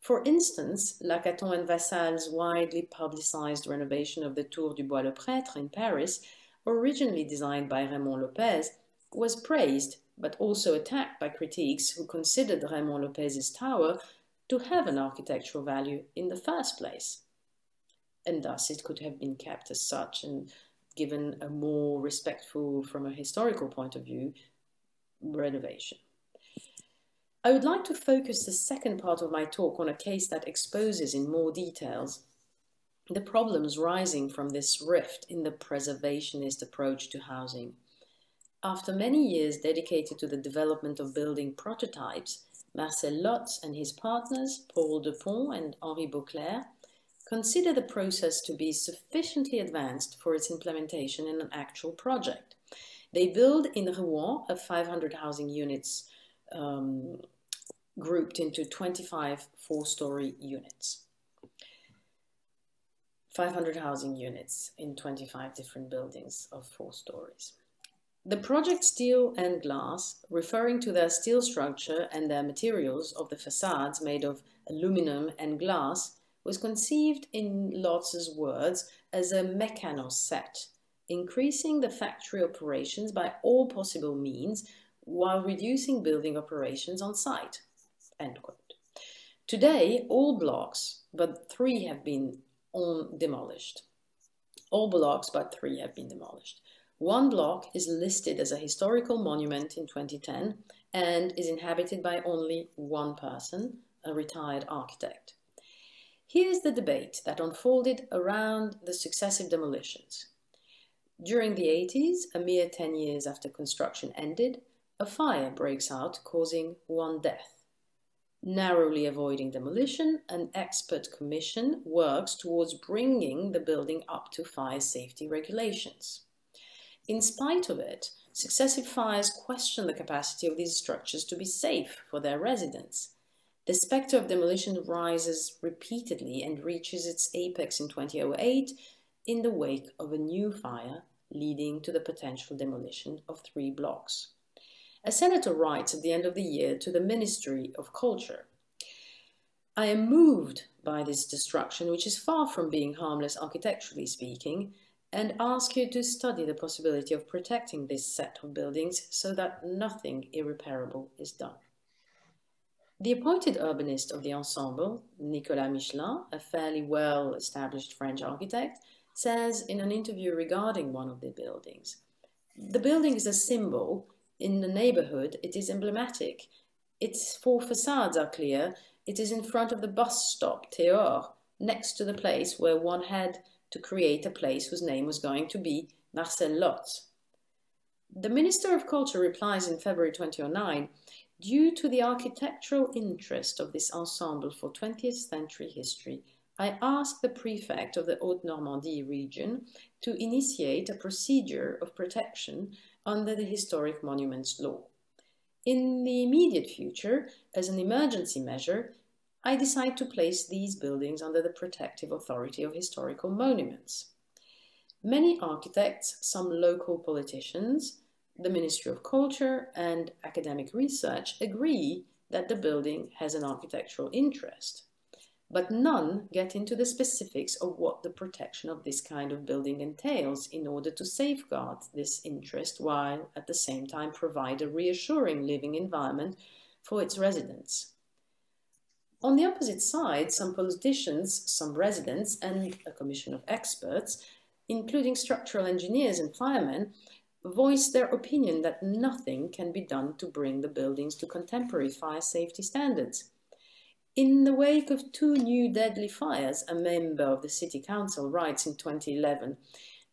For instance, Lacaton and Vassal's widely publicized renovation of the Tour du Bois-le-Prêtre in Paris, originally designed by Raymond Lopez, was praised, but also attacked by critiques who considered Raymond Lopez's tower to have an architectural value in the first place. And thus it could have been kept as such and given a more respectful, from a historical point of view, renovation. I would like to focus the second part of my talk on a case that exposes in more details the problems rising from this rift in the preservationist approach to housing. After many years dedicated to the development of building prototypes, Marcel Lotz and his partners, Paul Dupont and Henri Beauclerc, consider the process to be sufficiently advanced for its implementation in an actual project. They build in Rouen a 500 housing units grouped into 25 four-story units. 500 housing units in 25 different buildings of 4 stories. The project Steel and Glass, referring to their steel structure and their materials of the facades made of aluminum and glass, was conceived, in Lotz's words, as a mechanoset, increasing the factory operations by all possible means while reducing building operations on site. End quote. Today, all blocks but 3 have been demolished. All blocks but 3 have been demolished. One block is listed as a historical monument in 2010 and is inhabited by only one person, a retired architect. Here's the debate that unfolded around the successive demolitions. During the 80s, a mere 10 years after construction ended, a fire breaks out, causing 1 death. Narrowly avoiding demolition, an expert commission works towards bringing the building up to fire safety regulations. In spite of it, successive fires question the capacity of these structures to be safe for their residents. The specter of demolition rises repeatedly and reaches its apex in 2008 in the wake of a new fire leading to the potential demolition of 3 blocks. A senator writes at the end of the year to the Ministry of Culture, "I am moved by this destruction, which is far from being harmless architecturally speaking, and ask you to study the possibility of protecting this set of buildings so that nothing irreparable is done." The appointed urbanist of the ensemble, Nicolas Michelin, a fairly well-established French architect, says in an interview regarding one of the buildings, "The building is a symbol. In the neighborhood, it is emblematic. Its 4 facades are clear. It is in front of the bus stop, Théor, next to the place where one had to create a place whose name was going to be Marcel Lotz." The Minister of Culture replies in February 2009, "Due to the architectural interest of this ensemble for 20th century history, I asked the prefect of the Haute-Normandie region to initiate a procedure of protection under the Historic Monuments Law. In the immediate future, as an emergency measure, I decide to place these buildings under the protective authority of historical monuments." Many architects, some local politicians, the Ministry of Culture and academic research agree that the building has an architectural interest, but none get into the specifics of what the protection of this kind of building entails in order to safeguard this interest while at the same time provide a reassuring living environment for its residents. On the opposite side, some politicians, some residents, and a commission of experts, including structural engineers and firemen, voice their opinion that nothing can be done to bring the buildings to contemporary fire safety standards. In the wake of 2 new deadly fires, a member of the City Council writes in 2011,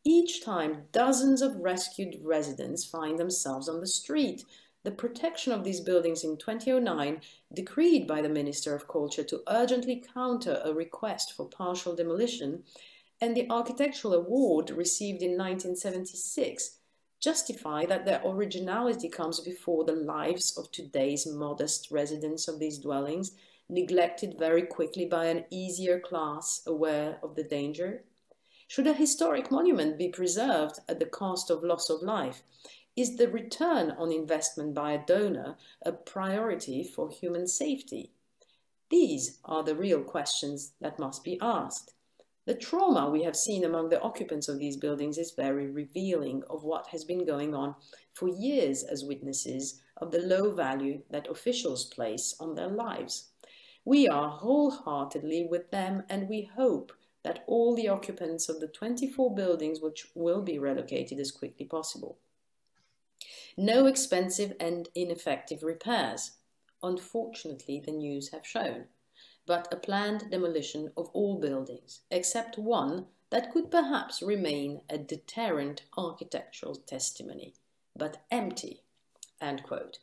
"Each time dozens of rescued residents find themselves on the street. The protection of these buildings in 2009, decreed by the Minister of Culture to urgently counter a request for partial demolition, and the architectural award received in 1976, justify that their originality comes before the lives of today's modest residents of these dwellings, neglected very quickly by an easier class aware of the danger? Should a historic monument be preserved at the cost of loss of life? Is the return on investment by a donor a priority for human safety? These are the real questions that must be asked. The trauma we have seen among the occupants of these buildings is very revealing of what has been going on for years as witnesses of the low value that officials place on their lives. We are wholeheartedly with them, and we hope that all the occupants of the 24 buildings which will be relocated as quickly possible. No expensive and ineffective repairs, unfortunately the news have shown, but a planned demolition of all buildings, except one that could perhaps remain a deterrent architectural testimony, but empty." End quote.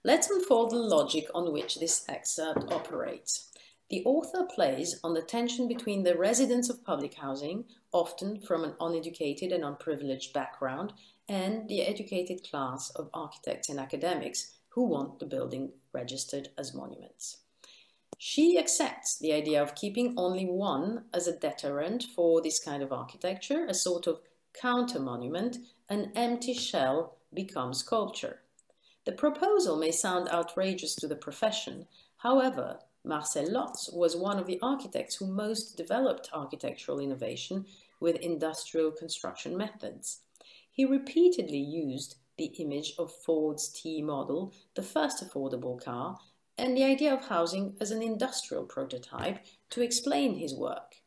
Let's unfold the logic on which this excerpt operates. The author plays on the tension between the residents of public housing, often from an uneducated and unprivileged background, and the educated class of architects and academics who want the building registered as monuments. She accepts the idea of keeping only one as a deterrent for this kind of architecture, a sort of counter-monument. An empty shell becomes sculpture. The proposal may sound outrageous to the profession. However, Marcel Lotz was one of the architects who most developed architectural innovation with industrial construction methods. He repeatedly used the image of Ford's T model, the first affordable car, and the idea of housing as an industrial prototype to explain his work.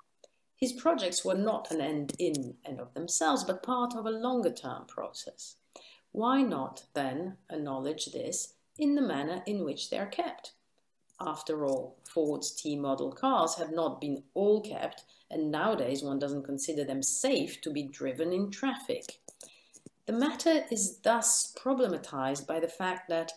His projects were not an end in and of themselves, but part of a longer-term process. Why not, then, acknowledge this in the manner in which they are kept? After all, Ford's T model cars have not been all kept, and nowadays one doesn't consider them safe to be driven in traffic. The matter is thus problematized by the fact that,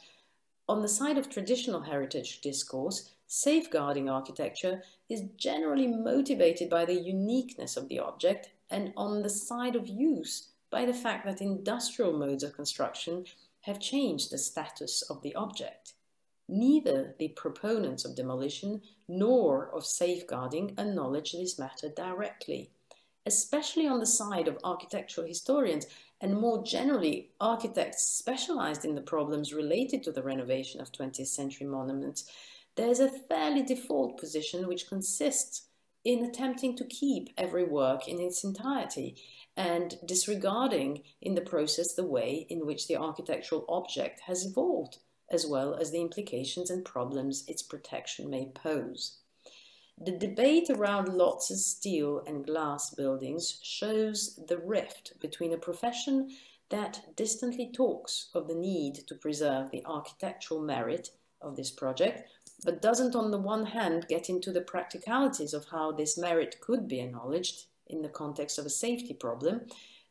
on the side of traditional heritage discourse, Safeguarding architecture is generally motivated by the uniqueness of the object, and on the side of use by the fact that industrial modes of construction have changed the status of the object. Neither the proponents of demolition nor of safeguarding acknowledge this matter directly, especially on the side of architectural historians and more generally architects specialized in the problems related to the renovation of 20th century monuments. There is a fairly default position which consists in attempting to keep every work in its entirety and disregarding in the process the way in which the architectural object has evolved, as well as the implications and problems its protection may pose. The debate around Lotz's steel and glass buildings shows the rift between a profession that distantly talks of the need to preserve the architectural merit of this project, but doesn't on the one hand get into the practicalities of how this merit could be acknowledged in the context of a safety problem,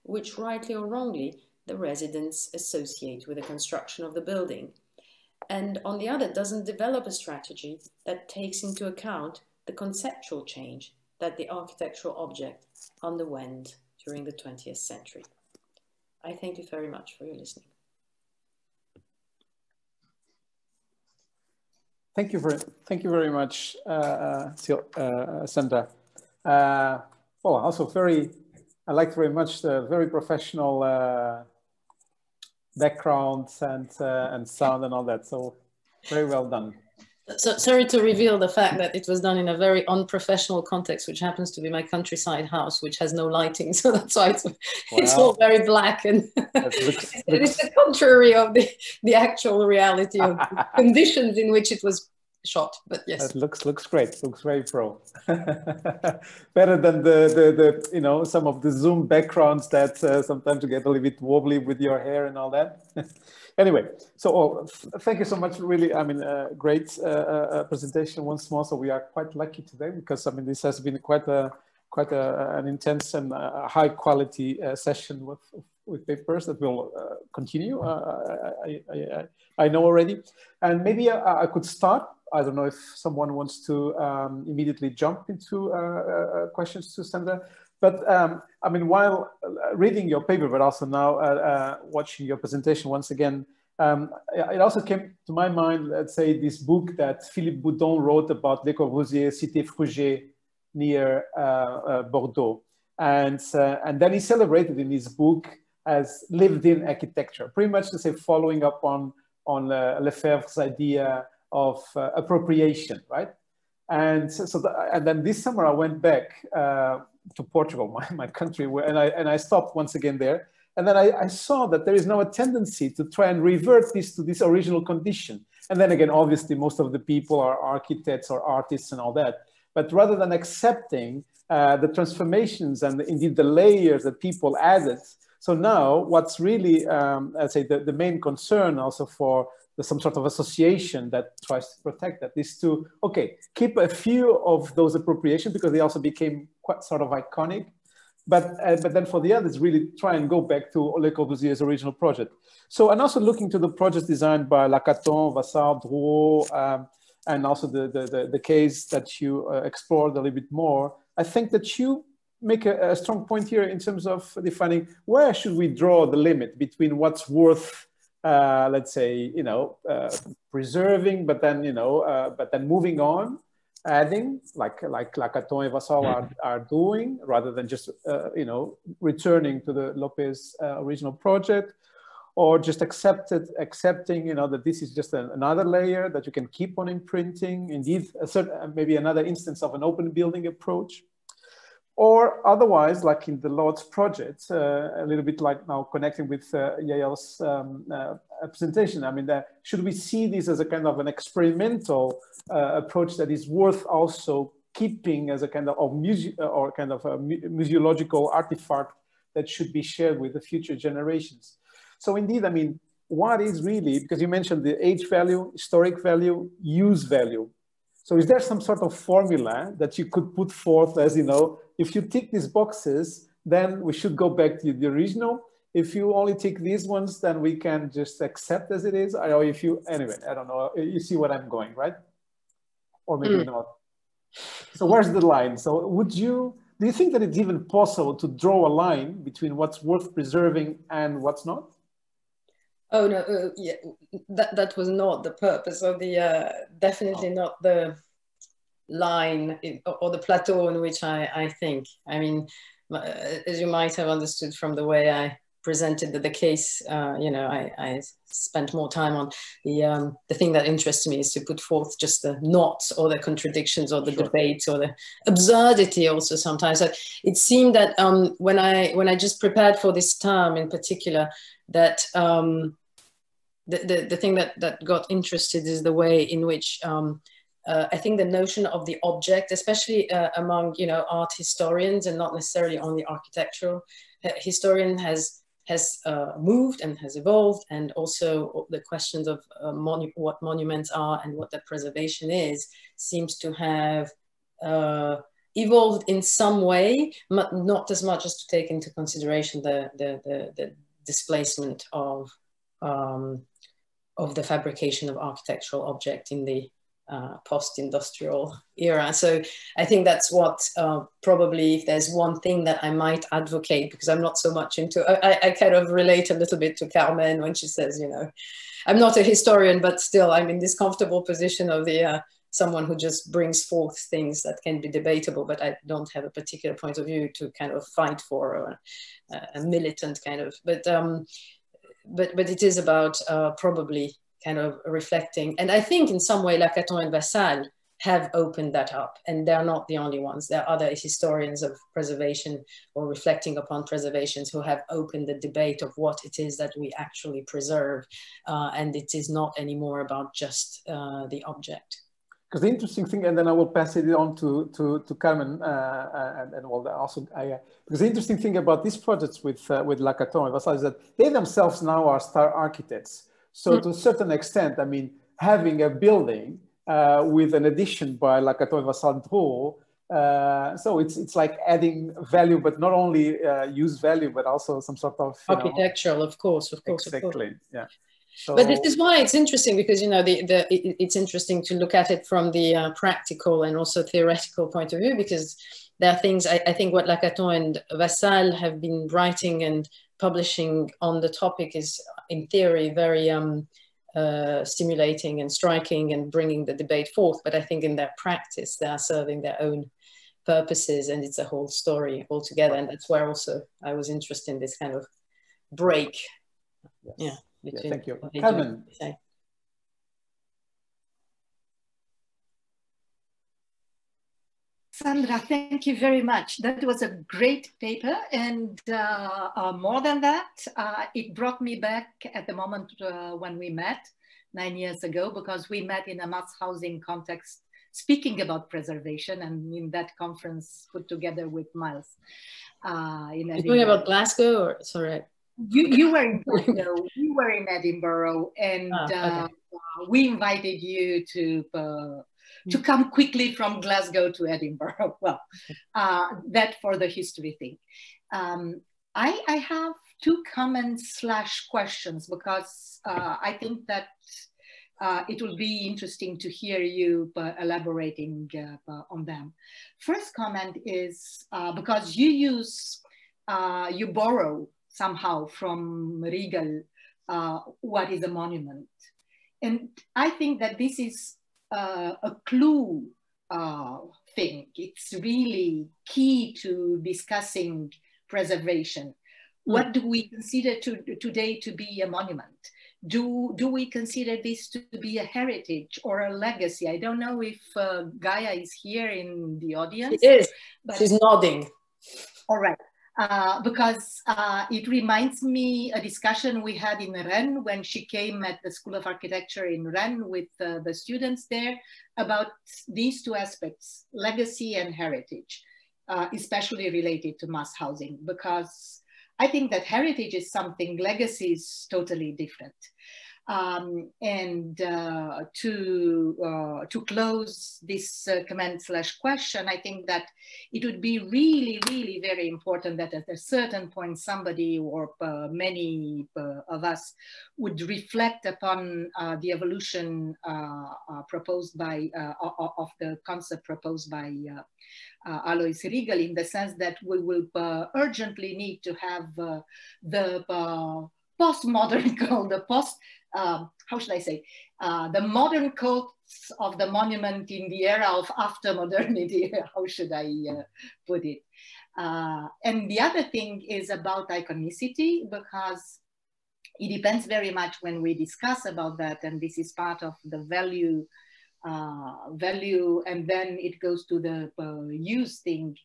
which rightly or wrongly the residents associate with the construction of the building, and on the other doesn't develop a strategy that takes into account the conceptual change that the architectural object underwent during the 20th century. I thank you very much for your listening.
Thank you very much, Sandra. Well, also I liked very much the very professional background and sound and all that. So very well done.
So sorry to reveal the fact that it was done in a very unprofessional context, which happens to be my countryside house, which has no lighting. So that's why it's all very black, and it's the contrary of the actual reality of the conditions in which it was shot. But yes,
it looks great. Looks very pro. Better than the some of the Zoom backgrounds that sometimes you get a little bit wobbly with your hair and all that. Anyway, so thank you so much. Really, I mean, great presentation once more. So we are quite lucky today because I mean this has been quite an intense and high quality session with papers that will continue. I know already, and maybe I could start. I don't know if someone wants to immediately jump into questions to Sandra. But I mean, while reading your paper, but also now watching your presentation once again, it also came to my mind, let's say, this book that Philippe Boudon wrote about Le Corbusier, Cité Fruget near Bordeaux. And then he celebrated in his book as lived-in architecture, pretty much to say following up on Lefebvre's idea of appropriation, right? And and then this summer I went back to Portugal, my country, and I stopped once again there. And then I saw that there is now a tendency to try and revert this to this original condition. And then again, obviously, most of the people are architects or artists and all that. But rather than accepting the transformations and indeed the layers that people added, so now what's really, I'd say, the main concern also for some sort of association that tries to protect that is to, okay, keep a few of those appropriations because they also became quite sort of iconic, but then for the others, really try and go back to Le Corbusier's original project. So, and also looking to the projects designed by Lacaton, Vassar, Drouot, and also the case that you explored a little bit more, I think that you make a strong point here in terms of defining where should we draw the limit between what's worth let's say, preserving, but then, but then moving on, adding, like Lacaton and Vassal are doing, rather than just, returning to the Lopez original project, or just accepting, that this is just another layer that you can keep on imprinting, indeed, maybe another instance of an open building approach. Or otherwise, like in the Lotz project, a little bit like now connecting with Yael's presentation. I mean, should we see this as a kind of an experimental approach that is worth also keeping as a kind of museological artifact that should be shared with the future generations? So indeed, I mean, what is really, because you mentioned the age value, historic value, use value. So is there some sort of formula that you could put forth as, if you tick these boxes, then we should go back to the original. If you only tick these ones, then we can just accept as it is. Or if you, anyway, I don't know, you see what I'm going, right? or maybe not. So where's the line? So do you think that it's even possible to draw a line between what's worth preserving and what's not?
Oh no, yeah, that was not the purpose of the, definitely not the line or the plateau on which I think. I mean, as you might have understood from the way I presented the case, you know, I spent more time on the thing that interests me is to put forth just the knots or the contradictions or the debates or the absurdity also sometimes. So it seemed that when I just prepared for this term in particular, that the thing that got interested is the way in which I think the notion of the object, especially among, you know, art historians and not necessarily only architectural historian, has moved and has evolved, and also the questions of what monuments are and what their preservation is seems to have evolved in some way, not as much as to take into consideration the displacement of the fabrication of architectural object in the post-industrial era. So I think that's what probably, if there's one thing that I might advocate, because I'm not so much into, I kind of relate a little bit to Carmen when she says, you know, I'm not a historian, but still I'm in this comfortable position of the someone who just brings forth things that can be debatable, but I don't have a particular point of view to kind of fight for, or a militant kind of, but it is about probably kind of reflecting. And I think in some way, Lacaton and Vassal have opened that up, and they're not the only ones. There are other historians of preservation or reflecting upon preservations who have opened the debate of what it is that we actually preserve. And it is not anymore about just the object.
Because the interesting thing, and then I will pass it on to Carmen, and well, also because the interesting thing about these projects with Lacaton and Vassal is that they themselves now are star architects. So to a certain extent, I mean, having a building with an addition by Lacaton and Vassal, so it's like adding value, but not only use value, but also some sort of
architectural, of course,
exactly, yeah. So,
but this is why it's interesting, because, you know, it's interesting to look at it from the practical and also theoretical point of view, because there are things, I think what Lacaton and Vassal have been writing and publishing on the topic is, in theory, very stimulating and striking and bringing the debate forth. But I think in their practice, they are serving their own purposes, and it's a whole story altogether. And that's where also I was interested in this kind of break.
Yes.
Yeah.
Yeah, thank you. Carmen.
Sandra, thank you very much. That was a great paper. And more than that, it brought me back at the moment when we met 9 years ago, because we met in a mass housing context, speaking about preservation, and in that conference put together with Miles.
You're talking about Glasgow, or sorry?
You were in Glasgow, we were in Edinburgh, and
okay.
We invited you to come quickly from Glasgow to Edinburgh. Well, that for the history thing. I have two comments / questions, because I think that it will be interesting to hear you elaborating on them. First comment is because you borrow somehow from Riegel what is a monument. And I think that this is a clue thing. It's really key to discussing preservation. What do we consider today to be a monument? Do we consider this to be a heritage or a legacy? I don't know if Gaia is here in the audience.
She is, but she's nodding.
All right. Because it reminds me a discussion we had in Rennes when she came at the School of Architecture in Rennes with the students there about these two aspects, legacy and heritage, especially related to mass housing, because I think that heritage is something, legacy is totally different. And to close this comment/question, I think that it would be really, really very important that at a certain point somebody or many of us would reflect upon the evolution proposed by, of the concept proposed by Alois Riegel, in the sense that we will urgently need to have the postmodern code, the how should I say, the modern codes of the monument in the era of after modernity, how should I put it? And the other thing is about iconicity, because it depends very much when we discuss about that, and this is part of the value, and then it goes to the use thing.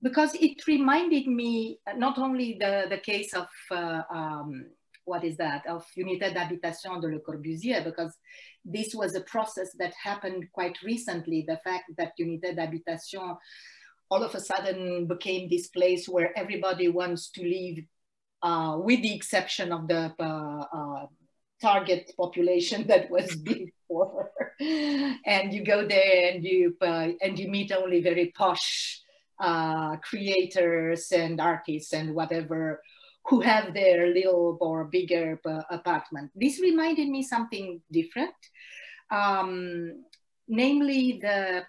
Because it reminded me not only the case of what is that, of Unité d'Habitation de Le Corbusier, because this was a process that happened quite recently, the fact that Unité d'Habitation all of a sudden became this place where everybody wants to live, with the exception of the target population that was before. And you go there and you meet only very posh creators and artists and whatever, who have their little or bigger apartment. This reminded me something different, namely the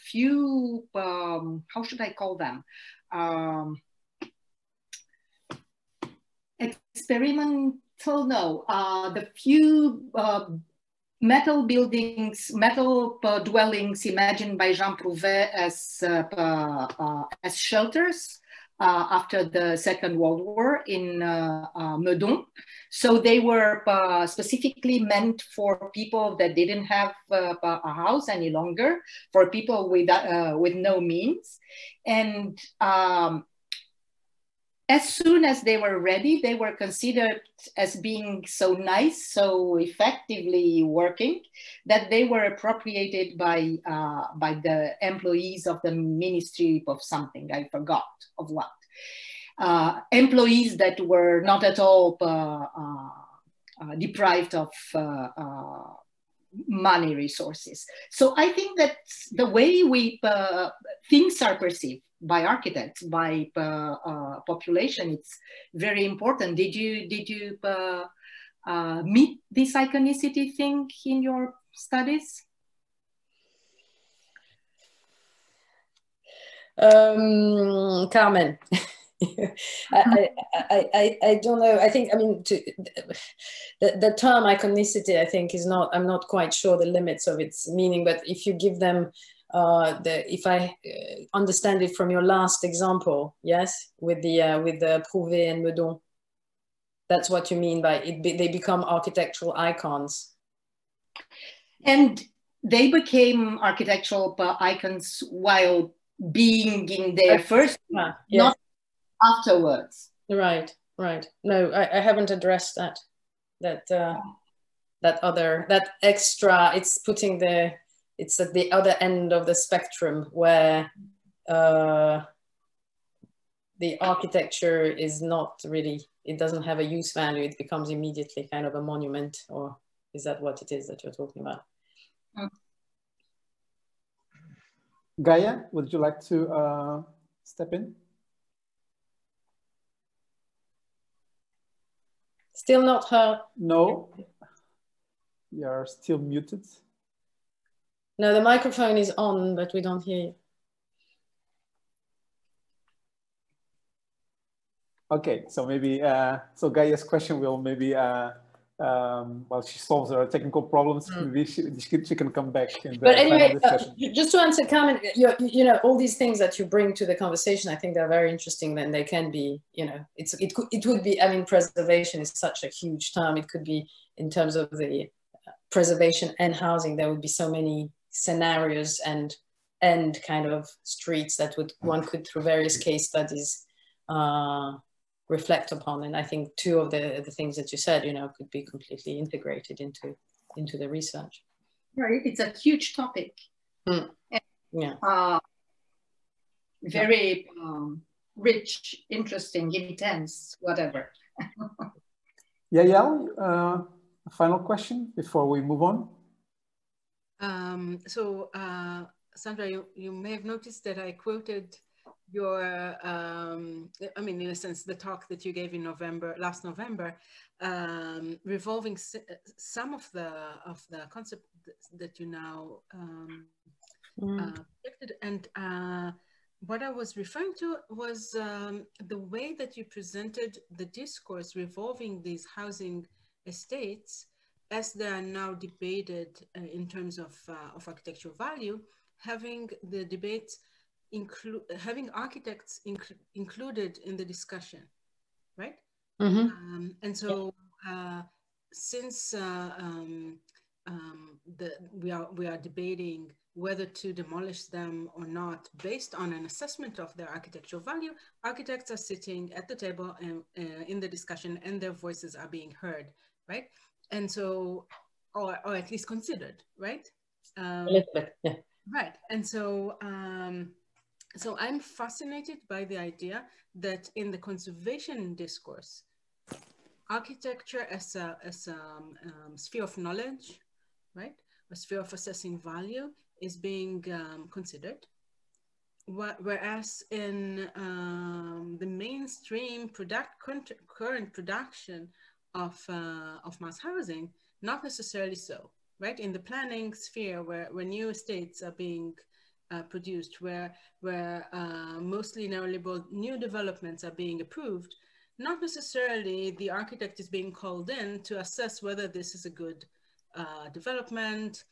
few, how should I call them? Experimental, no, the few metal buildings, metal dwellings imagined by Jean Prouvé as shelters after the Second World War in Meudon. So they were specifically meant for people that didn't have a house any longer, for people with no means. And as soon as they were ready, they were considered as being so nice, so effectively working, that they were appropriated by the employees of the Ministry of something, I forgot of what. Employees that were not at all deprived of money resources. So I think that the way things are perceived by architects, by population, it's very important. Did you meet this iconicity thing in your studies?
Carmen. I don't know. I think, I mean, the term iconicity, I think, is not, I'm not quite sure the limits of its meaning, but if you give them, if I understand it from your last example, yes, with the Prouvé and Meudon, that's what you mean by it, they become architectural icons.
And they became architectural icons while being in their first,
yes.
not afterwards.
Right, right. No, I haven't addressed that extra, it's putting it's at the other end of the spectrum where the architecture is not really, it doesn't have a use value, it becomes immediately kind of a monument, or is that what it is that you're talking about?
Gaia, would you like to step in?
Still not her.
No, you're still muted.
No, the microphone is on, but we don't hear you.
Okay, so maybe, so Gaia's question will maybe, while she solves her technical problems, maybe she can come back in the
But anyway,
discussion.
Just to answer Carmen, you know, all these things that you bring to the conversation, I think they're very interesting. Then they can be, you know, it would be, I mean, preservation is such a huge term. It could be in terms of the preservation and housing, there would be so many scenarios and kind of streets that one could, through various case studies, reflect upon. And I think two of the things that you said, you know, could be completely integrated into the research.
Right, it's a huge topic.
And,
yeah. Very rich, interesting, intense, whatever.
Yael, a final question before we move on.
Sandra, you may have noticed that I quoted your, I mean, in a sense, the talk that you gave in last November, revolving some of the concept that you now projected. And what I was referring to was the way that you presented the discourse revolving these housing estates as they are now debated in terms of architectural value, having the debates having architects included in the discussion, right?
Mm-hmm.
And so since we are debating whether to demolish them or not based on an assessment of their architectural value, architects are sitting at the table and in the discussion, and their voices are being heard, right? And so, or at least considered, right?
A little bit, yeah.
Right, and so so I'm fascinated by the idea that in the conservation discourse, architecture as a sphere of knowledge, right, a sphere of assessing value is being considered, whereas in the mainstream current production of mass housing, not necessarily so, right? In the planning sphere, where new estates are being produced, where mostly neoliberal new developments are being approved, not necessarily the architect is being called in to assess whether this is a good development,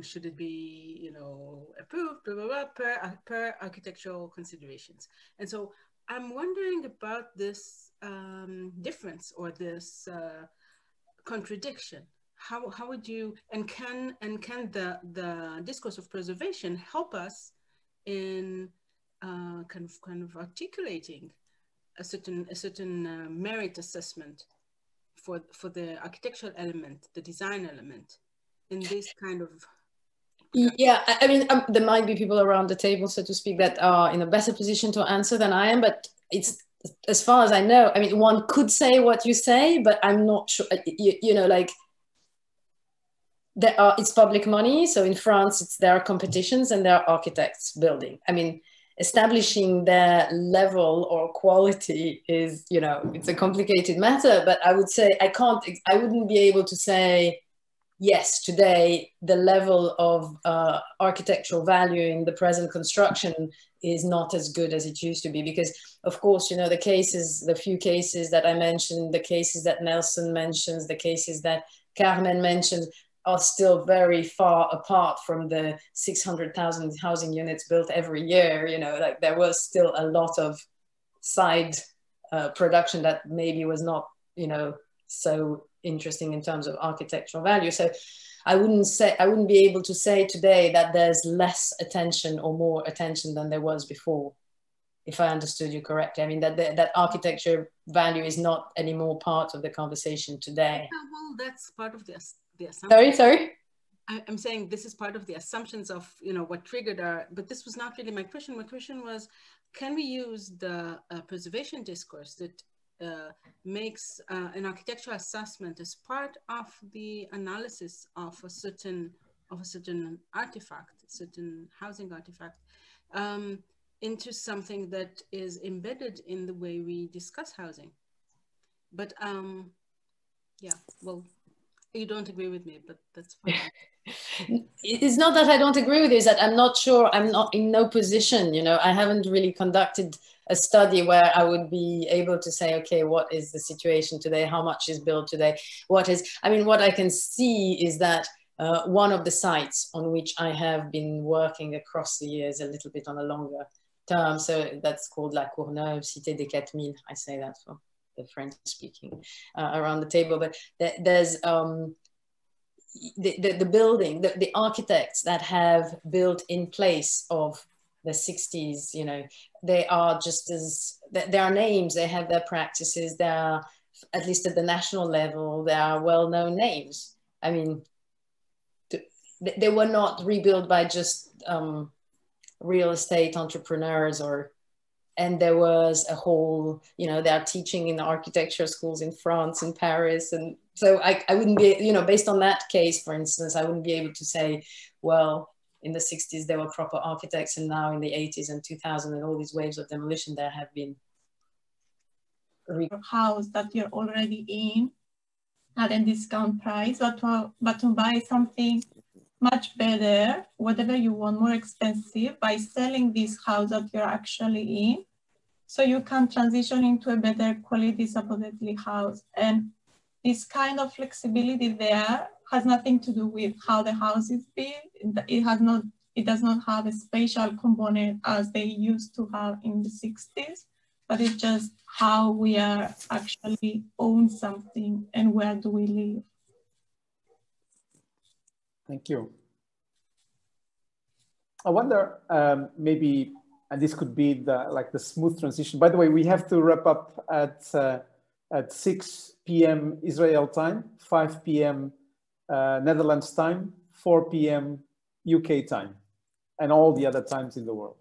should it be, you know, approved, blah, blah, blah, per architectural considerations. And so I'm wondering about this difference or this contradiction. How would you, and can the discourse of preservation help us in kind of articulating a certain merit assessment for the architectural element, the design element, in this kind of production?
Yeah, I mean, there might be people around the table, so to speak, that are in a better position to answer than I am, but it's, as far as I know, I mean, one could say what you say, but I'm not sure, you know, like, it's public money. So in France, there are competitions and there are architects building. I mean, establishing their level or quality is, you know, it's a complicated matter, but I would say I wouldn't be able to say, yes, today the level of architectural value in the present construction is not as good as it used to be, because of course, you know, the few cases that I mentioned, the cases that Nelson mentions, the cases that Carmen mentioned, are still very far apart from the 600,000 housing units built every year. You know, like there was still a lot of side production that maybe was not, you know, so interesting in terms of architectural value. So I wouldn't be able to say today that there's less attention or more attention than there was before, if I understood you correctly. I mean, that architecture value is not anymore part of the conversation today.
Well, that's part of the assumption.
Sorry?
I'm saying this is part of the assumptions of, you know, what triggered but this was not really my question. My question was, can we use the preservation discourse that makes an architectural assessment as part of the analysis of a certain artifact, certain housing artifact, into something that is embedded in the way we discuss housing? But yeah, well, you don't agree with me, but that's fine.
It's not that I don't agree with you, it's that I'm not sure, I'm not in no position, you know, I haven't really conducted a study where I would be able to say, okay, what is the situation today? How much is built today? What I can see is that one of the sites on which I have been working across the years, a little bit on a longer term, so that's called La Courneuve, Cité des 4000, I say that for the French speaking around the table, but there's the building, the architects that have built in place of the 60s, you know, they are just as, there are names, they have their practices, they are, at least at the national level, they are well-known names. I mean, they were not rebuilt by just real estate entrepreneurs or And there was a whole, you know, they are teaching in architecture schools in France and Paris. And so I wouldn't be, you know, based on that case, for instance, I wouldn't be able to say, well, in the 60s, there were proper architects, and now in the 80s and 2000 and all these waves of demolition, there have been.
House that you're already in at a discount price, but to buy something much better, whatever you want, more expensive, by selling this house that you're actually in, so you can transition into a better quality, supposedly, house. And this kind of flexibility there has nothing to do with how the house is built. It does not have a spatial component as they used to have in the 60s, but it's just how we are actually own something and where do we live.
Thank you. I wonder, maybe, and this could be the smooth transition. By the way, we have to wrap up at 6 p.m. Israel time, 5 p.m. Netherlands time, 4 p.m. UK time, and all the other times in the world.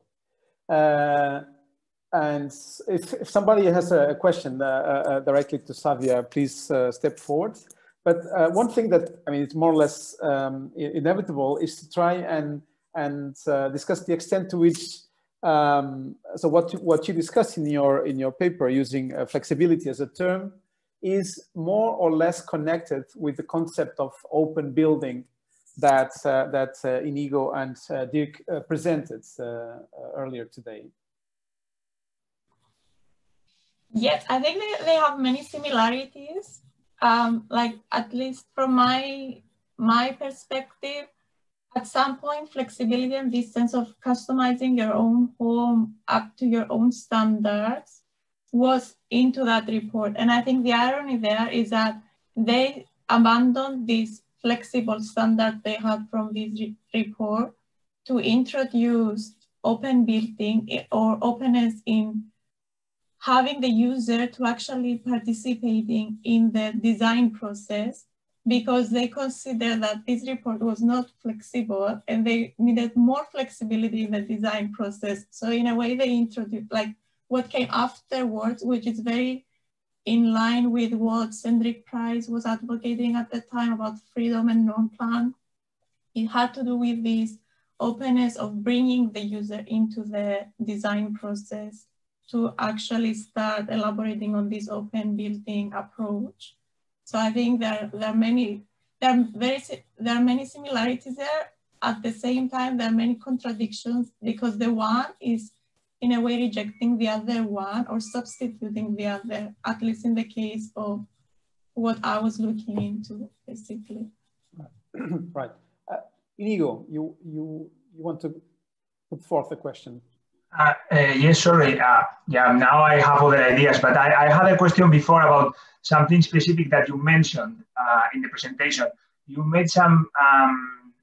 And if somebody has a question directly to Savia, please step forward. But one thing that, I mean, it's more or less inevitable is to try and discuss the extent to which, so what you discuss in your paper using flexibility as a term is more or less connected with the concept of open building that Iñigo and Dirk presented earlier today.
Yes, I think they have many similarities. Like, at least from my perspective, at some point, flexibility and this sense of customizing your own home up to your own standards was into that report. And I think the irony there is that they abandoned this flexible standard they had from this report to introduce open building or openness in having the user to actually participating in the design process, because they consider that this report was not flexible and they needed more flexibility in the design process. So in a way they introduced like what came afterwards, which is very in line with what Sandra Parvu was advocating at the time about freedom and non-plan. It had to do with this openness of bringing the user into the design process to actually start elaborating on this open building approach. So I think there are many similarities there. At the same time, there are many contradictions because the one is in a way rejecting the other one or substituting the other, at least in the case of what I was looking into, basically.
Right. Iñigo, you want to put forth a question?
Yes, sorry. Yeah, now I have other ideas, but I had a question before about something specific that you mentioned in the presentation. You made some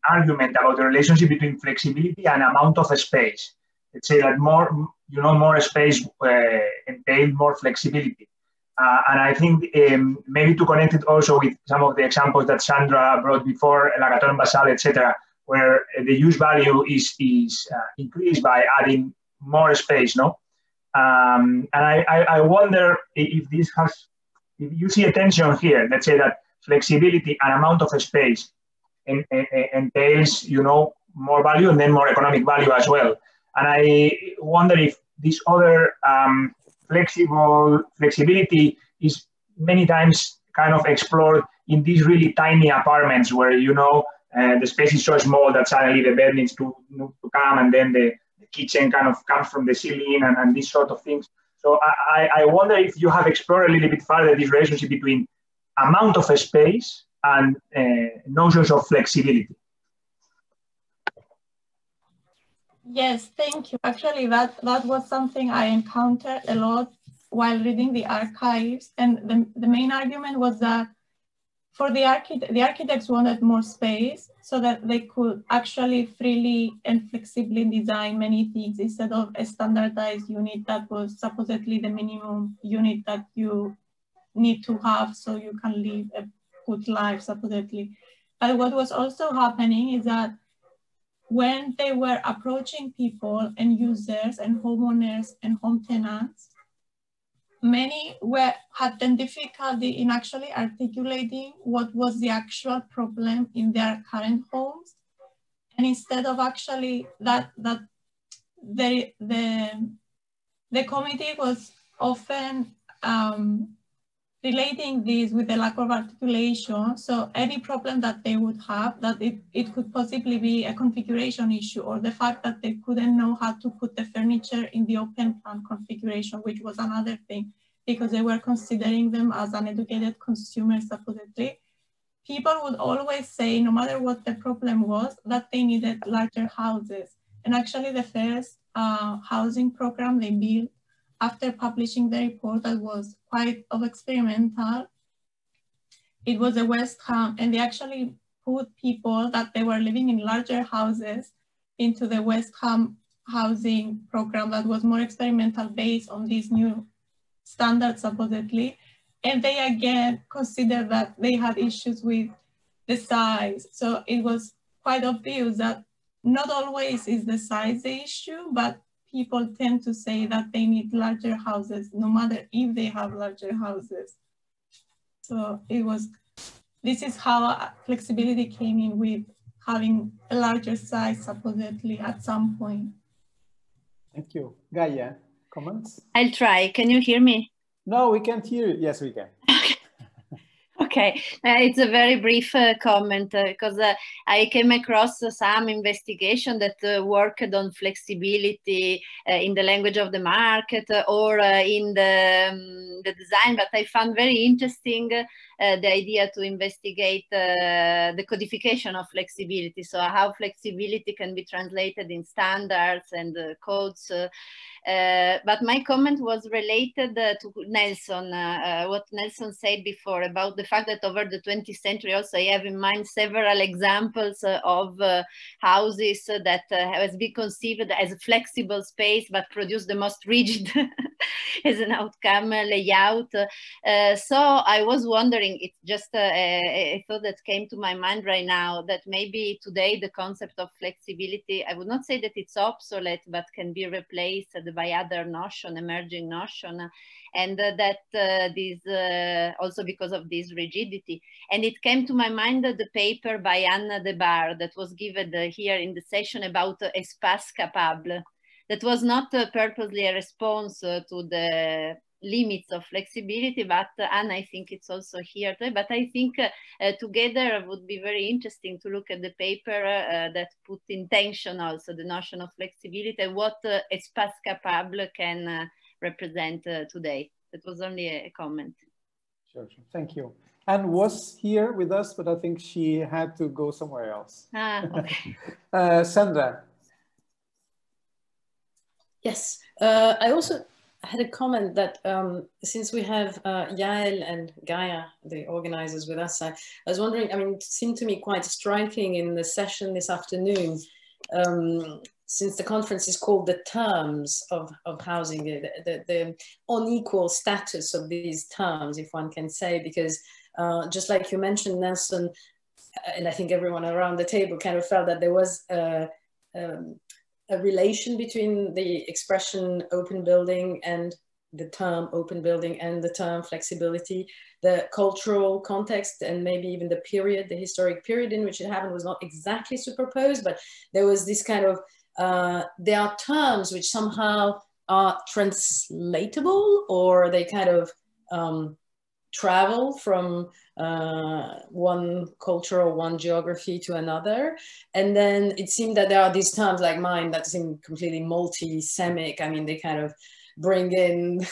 argument about the relationship between flexibility and amount of space. Let's say that more space entails more flexibility. And I think maybe to connect it also with some of the examples that Sandra brought before, La Caton Basal, etc., where the use value is increased by adding more space, no? And I wonder if you see a tension here. Let's say that flexibility and amount of space entails, more value and then more economic value as well. And I wonder if this other flexibility is many times kind of explored in these really tiny apartments where, the space is so small that suddenly the bed needs to come, and then the kitchen kind of comes from the ceiling and these sort of things. So I wonder if you have explored a little bit further this relationship between amount of space and notions of flexibility.
Yes, thank you. Actually, that was something I encountered a lot while reading the archives. And the main argument was that for the architects wanted more space so that they could actually freely and flexibly design many things instead of a standardized unit that was supposedly the minimum unit that you need to have so you can live a good life, supposedly. But what was also happening is that when they were approaching people and users and homeowners and home tenants, many had then difficulty in actually articulating what was the actual problem in their current homes. And instead of actually the committee was often relating this with the lack of articulation. So any problem that they would have, that it could possibly be a configuration issue, or the fact that they couldn't know how to put the furniture in the open plan configuration, which was another thing, because they were considering them as uneducated consumers, supposedly. People would always say, no matter what the problem was, that they needed larger houses. And actually the first housing program they built after publishing the report that was quite experimental, it was a West Ham, and they actually put people that they were living in larger houses into the West Ham housing program that was more experimental, based on these new standards, supposedly. And they again considered that they had issues with the size. So it was quite obvious that not always is the size the issue, but people tend to say that they need larger houses, no matter if they have larger houses. So this is how flexibility came in, with having a larger size, supposedly, at some point.
Thank you. Gaia, comments?
I'll try. Can you hear me?
No, we can't hear you. Yes, we can.
Okay, it's a very brief comment, because I came across some investigation that worked on flexibility in the language of the market, or in the design, but I found very interesting the idea to investigate the codification of flexibility. So how flexibility can be translated in standards and codes. But my comment was related to Nelson, what Nelson said before about the fact that over the 20th century, also I have in mind several examples of houses that has been conceived as a flexible space, but produce the most rigid as an outcome layout. So I was wondering, it's just a thought that came to my mind right now, that maybe today the concept of flexibility, I would not say that it's obsolete, but can be replaced by other notion, emerging notion, and that this also because of this rigidity. And it came to my mind the paper by Anna Debar that was given here in the session about espace capable. That was not purposely a response to the limits of flexibility, but Anna, I think it's also here today. But I think together would be very interesting to look at the paper that put in tension also the notion of flexibility and what espace capable can represent today. That was only a comment.
Sure, sure. Thank you. Anne was here with us, but I think she had to go somewhere else.
Ah, okay.
Sandra.
Yes, I also had a comment that since we have Yael and Gaia, the organizers, with us, I was wondering, I mean, it seemed to me quite striking in the session this afternoon, since the conference is called The Terms of Housing, the unequal status of these terms, if one can say, because just like you mentioned, Nelson, and I think everyone around the table kind of felt that there was a relation between the expression open building and the term open building and the term flexibility. The cultural context and maybe even the period, the historic period in which it happened was not exactly superposed, but there was this kind of, there are terms which somehow are translatable, or they kind of travel from one culture or one geography to another. And then it seemed that there are these terms like mine that seem completely multi-semic. I mean, they kind of bring in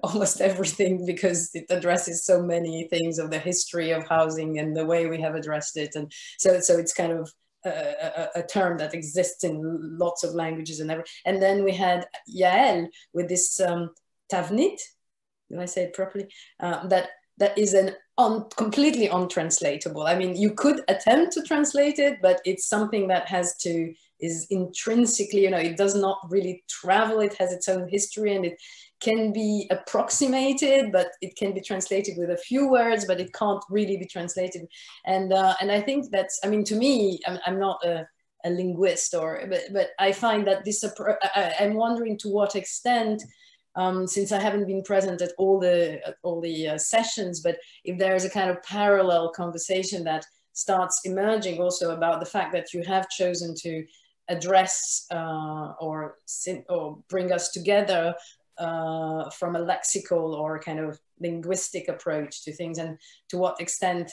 almost everything because it addresses so many things of the history of housing and the way we have addressed it. And so it's kind of a term that exists in lots of languages and everything. And then we had Yael with this Tavnit, do I say it properly? That is completely untranslatable. I mean, you could attempt to translate it, but it's something that is intrinsically, you know, it does not really travel. It has its own history and it can be approximated, but it can be translated with a few words, but it can't really be translated. And I think that's, I mean, to me, I'm not a linguist, but I find that this I'm wondering to what extent, since I haven't been present at all the sessions, but if there's a kind of parallel conversation that starts emerging also about the fact that you have chosen to address or bring us together from a lexical or kind of linguistic approach to things, and to what extent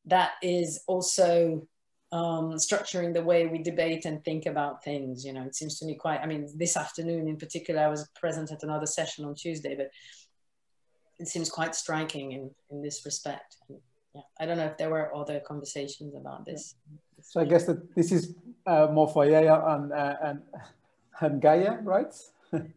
that is also structuring the way we debate and think about things. You know, it seems to me quite, I mean, this afternoon in particular, I was present at another session on Tuesday, but it seems quite striking in this respect. And, yeah, I don't know if there were other conversations about this.
So I guess that this is more for Yael and Gaia, right?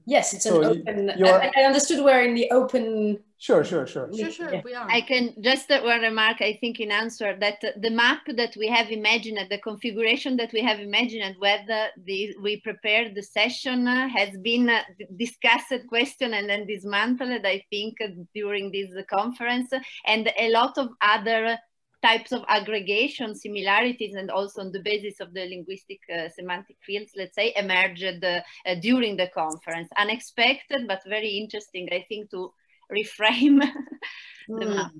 Yes, it's
so
an open, I understood we're in the open.
Sure,
yeah.
We are.
I can just one remark, I think, in answer that the map that we have imagined, the configuration that we have imagined, whether we prepared the session has been discussed, question, and then dismantled, I think, during this conference, and a lot of other types of aggregation similarities, and also on the basis of the linguistic semantic fields, let's say, emerged during the conference. Unexpected, but very interesting, I think, to reframe the map.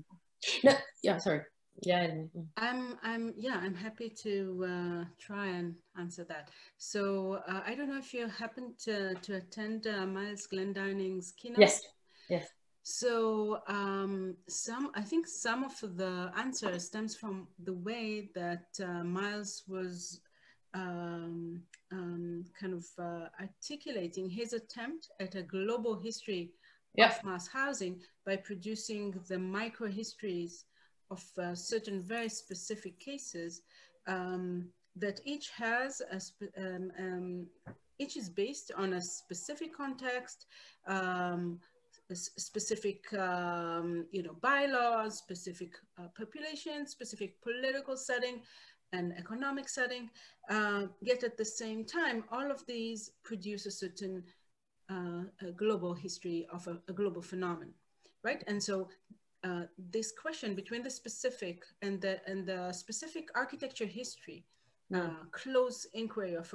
No, yeah, sorry. Yeah,
I'm happy to try and answer that. So I don't know if you happened to attend Miles Glendining's keynote.
Yes.
So I think some of the answer stems from the way that Miles was kind of articulating his attempt at a global history of mass housing by producing the micro histories of certain very specific cases that each has each is based on a specific context, specific bylaws, specific population, specific political setting and economic setting, yet at the same time all of these produce a certain a global history of a global phenomenon, right? And so this question between the specific and the specific architecture history, close inquiry of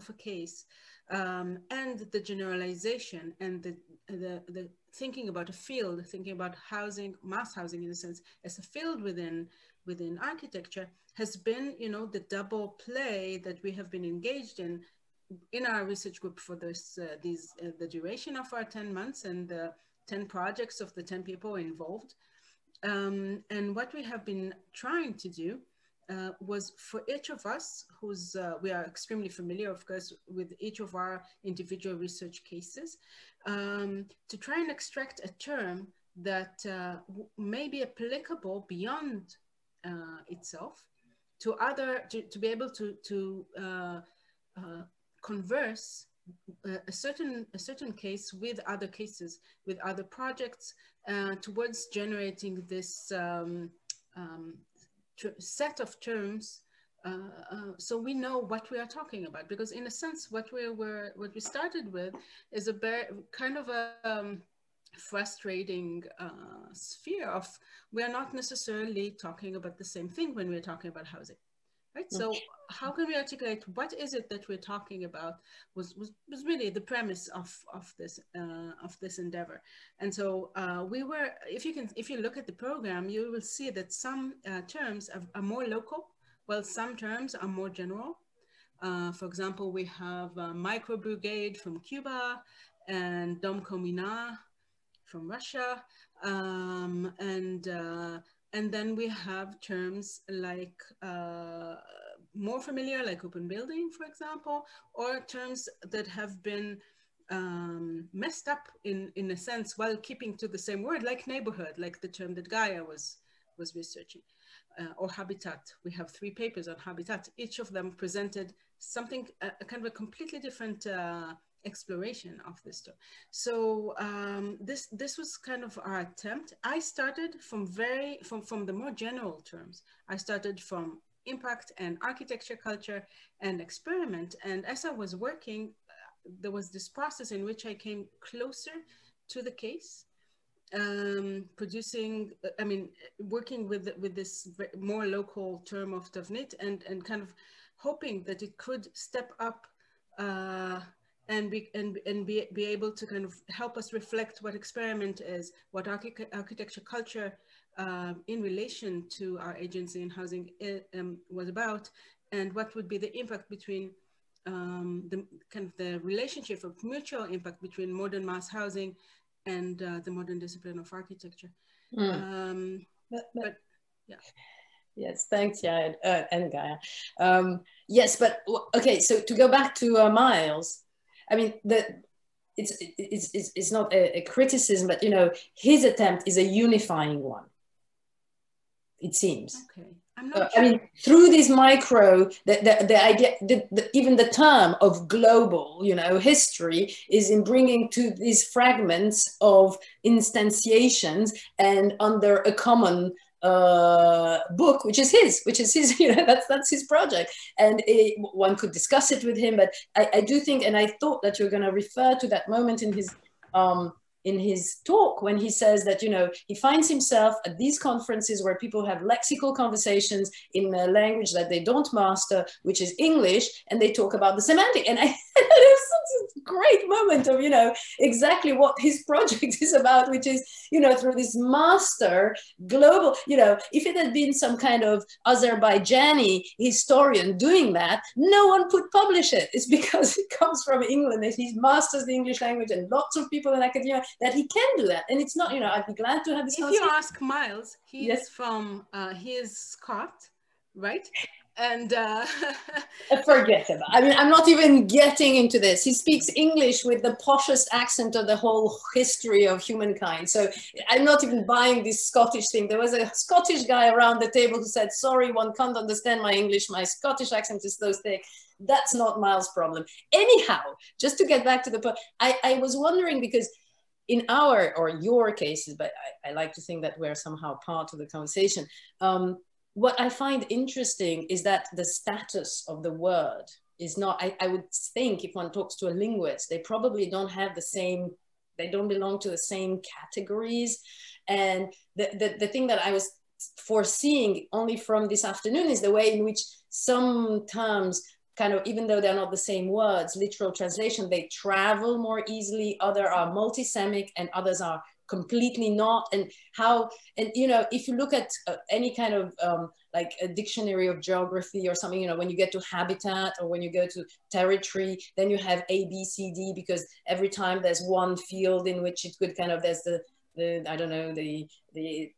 a case, and the generalization and the thinking about a field, thinking about housing, mass housing in a sense, as a field within architecture, has been, the double play that we have been engaged in our research group for the duration of our 10 months and the 10 projects of the 10 people involved. And what we have been trying to do was for each of us, we are extremely familiar, of course, with each of our individual research cases, to try and extract a term that may be applicable beyond itself to be able to converse a certain case with other cases, with other projects, towards generating this set of terms, so we know what we are talking about. Because in a sense, what we started with is a kind of a frustrating sphere of, we are not necessarily talking about the same thing when we're talking about housing. Right. So how can we articulate what is it that we're talking about was really the premise of this endeavor. And so if you look at the program, you will see that some terms are more local, while some terms are more general. For example, we have micro brigade from Cuba and Dom Communal from Russia, and then we have terms like more familiar, like open building, for example, or terms that have been messed up in a sense while keeping to the same word, like neighborhood, like the term that Gaia was researching, or habitat. We have 3 papers on habitat. Each of them presented something, a kind of a completely different exploration of this term. So this was kind of our attempt. I started from the more general terms. I started from impact and architecture, culture, and experiment. And as I was working, there was this process in which I came closer to the case, working with this more local term of Tavnit, and kind of hoping that it could step up and be able to kind of help us reflect what experiment is, what architecture culture in relation to our agency in housing was about, and what would be the impact between the relationship of mutual impact between modern mass housing and the modern discipline of architecture. But yeah.
Yes, thanks, Yael and Gaia. Yes, but okay. So to go back to Miles, I mean, it's not a criticism, but you know, his attempt is a unifying one. It seems. Okay. I'm not sure. I mean, through this micro, the idea, even the term of global, you know, history is in bringing to these fragments of instantiations and under a common book, which is his, you know, that's his project. And one could discuss it with him, but I do think, and I thought that you're going to refer to that moment in his talk when he says that, you know, he finds himself at these conferences where people have lexical conversations in a language that they don't master, which is English, and they talk about the semantic. And it was such a great moment of, you know, exactly what his project is about, which is, you know, through this master global, you know, if it had been some kind of Azerbaijani historian doing that, no one could publish it. It's because it comes from England, and he masters the English language, and lots of people in academia that he can do that. And it's not, you know, I'd be glad to have this conversation.
If you ask Miles, he is from, he is Scot, right? And
forget about it. I mean, I'm not even getting into this. He speaks English with the poshest accent of the whole history of humankind. So I'm not even buying this Scottish thing. There was a Scottish guy around the table who said, sorry, one can't understand my English. My Scottish accent is so thick. That's not Miles' problem. Anyhow, just to get back to the point, I was wondering, because in our or your cases, but I like to think that we're somehow part of the conversation. What I find interesting is that the status of the word is not, I would think if one talks to a linguist, they probably don't have the same, they don't belong to the same categories. And the thing that I was foreseeing only from this afternoon is the way in which some terms kind of, even though they're not the same words, literal translation, they travel more easily. Other are multisemic and others are completely not. And how, and you know, if you look at any kind of like a dictionary of geography or something, you know, when you get to habitat or when you go to territory, then you have A, B, C, D, because every time there's one field in which it could kind of, there's the I don't know, the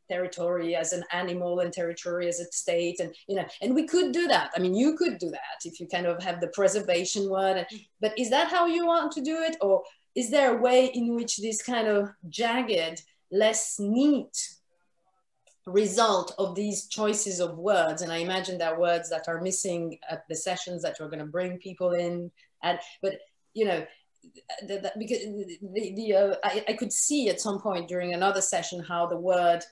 territory as an animal and territory as a state, and you know, and we could do that. I mean, you could do that if you kind of have the preservation word. But is that how you want to do it, or is there a way in which this kind of jagged, less neat result of these choices of words? And I imagine there are words that are missing at the sessions that you're going to bring people in, and but you know. Because I could see at some point during another session how the word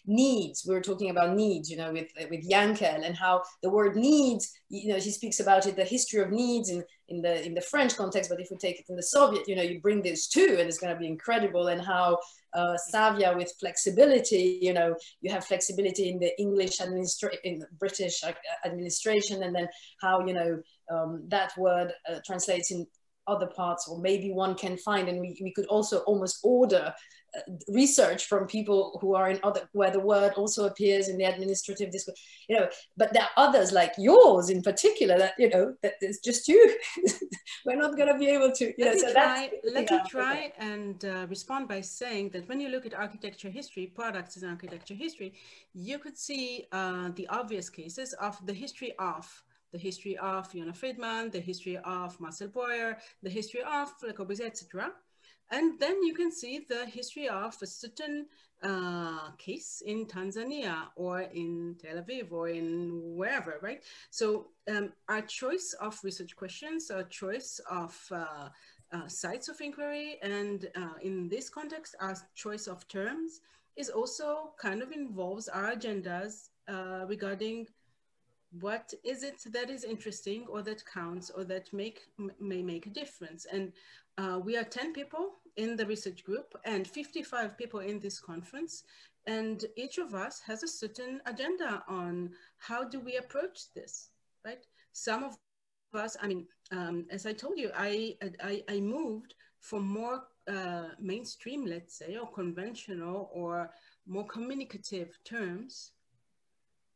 needs, we were talking about needs, you know, with Yael, and how the word needs, you know, she speaks about it, the history of needs in the French context, but if we take it in the Soviet, you know, you bring this too, and it's going to be incredible. And how Savia with flexibility, you know, you have flexibility in the English administration, in the British administration, and then how, you know, that word translates in other parts, or maybe one can find, and we could also almost order research from people who are in other, where the word also appears in the administrative discourse, you know. But there are others like yours in particular that, you know, that it's just you. We're not going to be able to, you know. So
let me try and respond by saying that when you look at architecture history, products in architecture history, you could see the obvious cases of the history of Fiona Friedman, the history of Marcel Boyer, the history of Le Corbusier, etc. And then you can see the history of a certain case in Tanzania or in Tel Aviv or in wherever, right? So our choice of research questions, our choice of sites of inquiry, and in this context, our choice of terms is also kind of involves our agendas regarding what is it that is interesting or that counts or that may make a difference. And we are 10 people in the research group and 55 people in this conference. And each of us has a certain agenda on how do we approach this, right? some of us, I mean, as I told you, I moved from more mainstream, let's say, or conventional or more communicative terms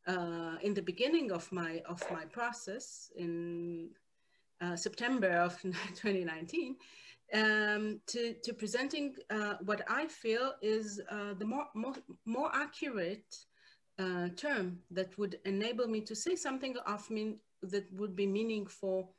in the beginning of my process in September of 2019, to presenting what I feel is the more accurate term that would enable me to say something that would be meaningful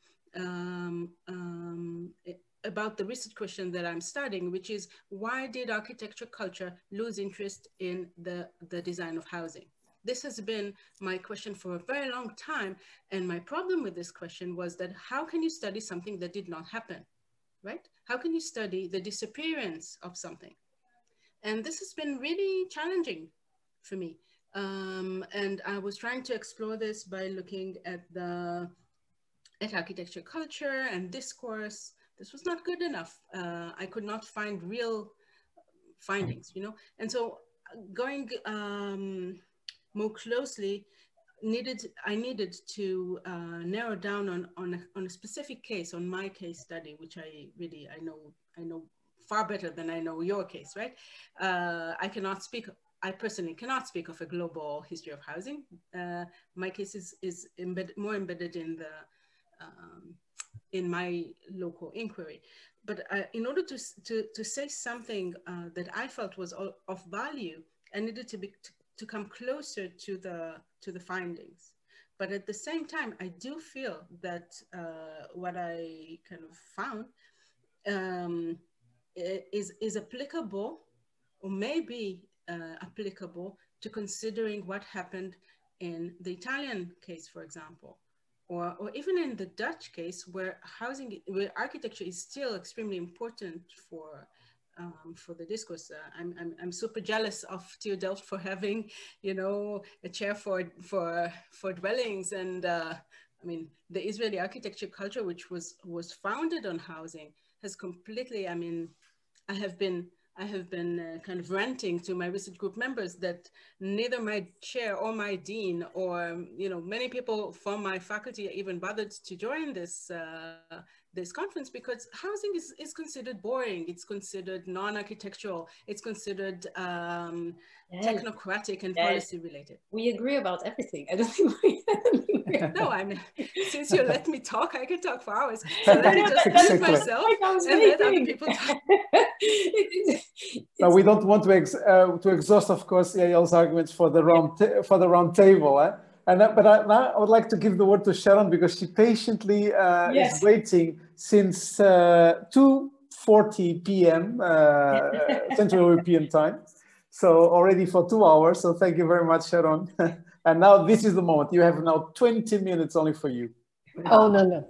about the research question that I'm studying, which is, why did architecture culture lose interest in the design of housing? This has been my question for a very long time. And my problem with this question was that how can you study something that did not happen, right? How can you study the disappearance of something? And this has been really challenging for me. And I was trying to explore this by looking at architecture culture and discourse. This was not good enough. I could not find real findings, you know? And so going more closely, I needed to narrow down on a specific case, on my case study, which I know far better than I know your case, right? I personally cannot speak of a global history of housing. My case is more embedded in my local inquiry. But in order to say something that I felt was of value, I needed to come closer to the findings. But at the same time, I do feel that what I kind of found is applicable, or maybe applicable, to considering what happened in the Italian case, for example, or even in the Dutch case, where architecture is still extremely important for the discourse. I'm super jealous of TU Delft for having, you know, a chair for dwellings, and I mean, the Israeli architecture culture, which was founded on housing, has completely. I mean, I have been kind of ranting to my research group members that neither my chair or my dean, or, you know, many people from my faculty even bothered to join this conference, because housing is considered boring. It's considered non-architectural. It's considered technocratic and policy related.
We agree about everything. I don't think we
No, I mean, since you let me talk, I can talk for hours. So let me just mute myself and let other people talk.
But we don't want to exhaust, of course, Yael's arguments for the round table. But now I would like to give the word to Sharon, because she patiently is waiting since 2:40 p.m. Central European time. So already for 2 hours. So thank you very much, Sharon. And now this is the moment. You have now 20 minutes only for you.
Oh, no.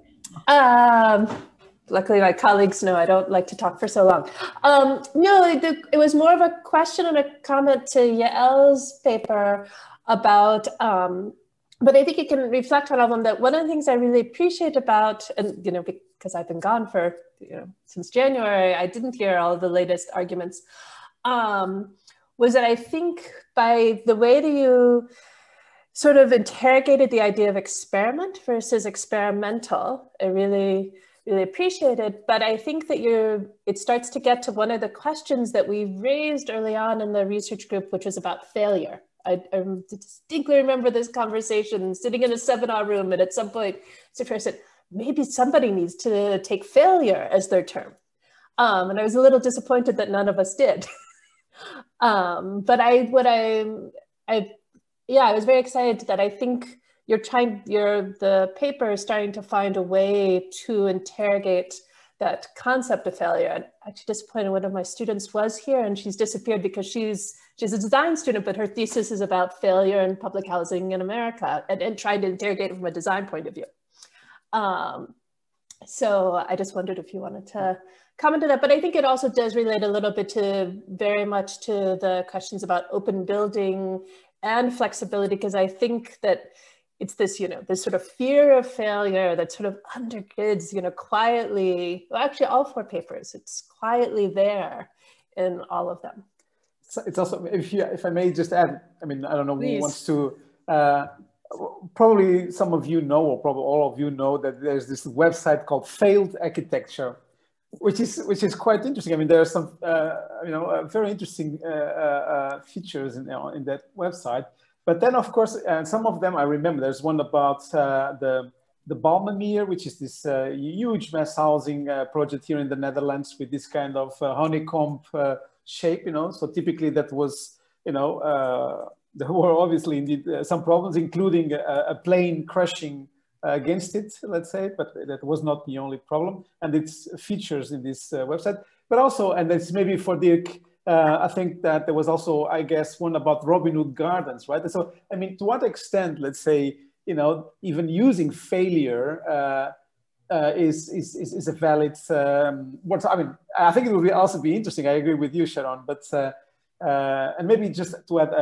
Luckily, my colleagues know I don't like to talk for so long. No, it was more of a question and a comment to Yael's paper about, but I think you can reflect on all of them, that one of the things I really appreciate about, and, you know, because I've been gone for, you know, since January, I didn't hear all of the latest arguments, was that I think by the way that you sort of interrogated the idea of experiment versus experimental, I really appreciated. But I think that it starts to get to one of the questions that we raised early on in the research group, which was about failure. I distinctly remember this conversation sitting in a seminar room, and at some point, Safira said, maybe somebody needs to take failure as their term. And I was a little disappointed that none of us did. But I was very excited that I think the paper is starting to find a way to interrogate that concept of failure. And actually disappointed, one of my students was here, and she's disappeared because she's a design student, but her thesis is about failure in public housing in America, and trying to interrogate it from a design point of view. So I just wondered if you wanted to comment on that, but I think it also does relate a little bit very much to the questions about open building and flexibility, because I think that it's this, you know, this sort of fear of failure that sort of undergirds, you know, quietly, well, actually all 4 papers, it's quietly there in all of them. So
it's also, if I may just add, I mean, I don't know who wants to, probably some of you know, or probably all of you know, that there's this website called Failed Architecture, which is quite interesting. I mean, there are some very interesting features in that website. But then, of course, some of them I remember. There's one about the Balmenier, which is this huge mass housing project here in the Netherlands with this kind of honeycomb shape. So typically that was, there were obviously indeed some problems, including a plane crashing against it, let's say, but that was not the only problem. And it's features in this website, but also, and it's maybe for Dirk, I think that there was also, I guess, one about Robin Hood Gardens, right? So, I mean, to what extent, let's say, even using failure is a valid, I think it would also be interesting. I agree with you, Sharon, but, and maybe just to add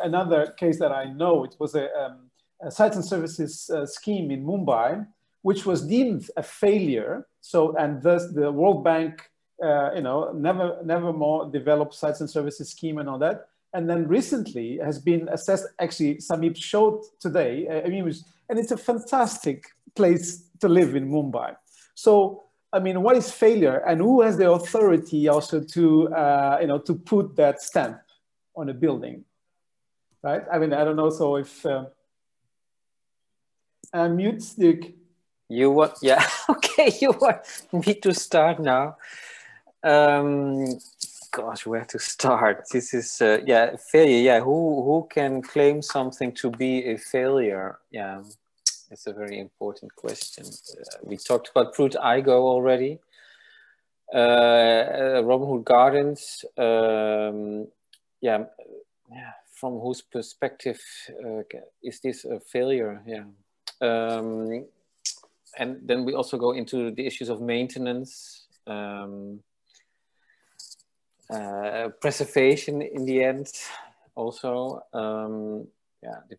another case that I know, it was a sites and services scheme in Mumbai, which was deemed a failure. So, and thus the World Bank, never more developed sites and services scheme and all that. And then recently has been assessed, actually, Samit showed today, and it's a fantastic place to live in Mumbai. So, I mean, what is failure, and who has the authority also to, to put that stamp on a building, right? I mean, I don't know, so if, mute, Dirk.
You want, yeah, okay, you want me to start now. Gosh, where to start? This is, failure. Yeah, who can claim something to be a failure? Yeah, it's a very important question. We talked about Iñigo already. Robin Hood Gardens. From whose perspective is this a failure? Yeah. And then we also go into the issues of maintenance, preservation in the end also.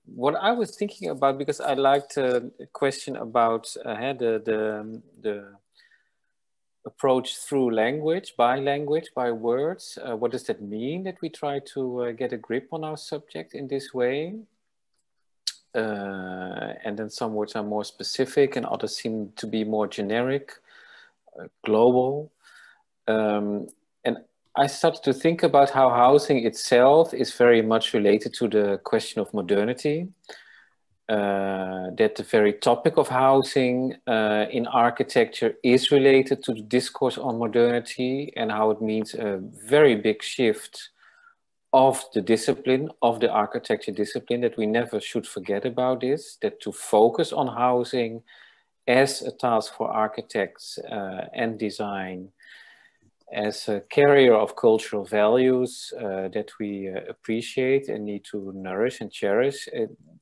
What I was thinking about, because I liked a question about the approach through language, by words. What does that mean that we try to get a grip on our subject in this way? And then some words are more specific and others seem to be more generic, global. And I started to think about how housing itself is very much related to the question of modernity. That the very topic of housing in architecture is related to the discourse on modernity and how it means a very big shift of the discipline, of the architecture discipline, that we never should forget about this, that to focus on housing as a task for architects and design, as a carrier of cultural values that we appreciate and need to nourish and cherish.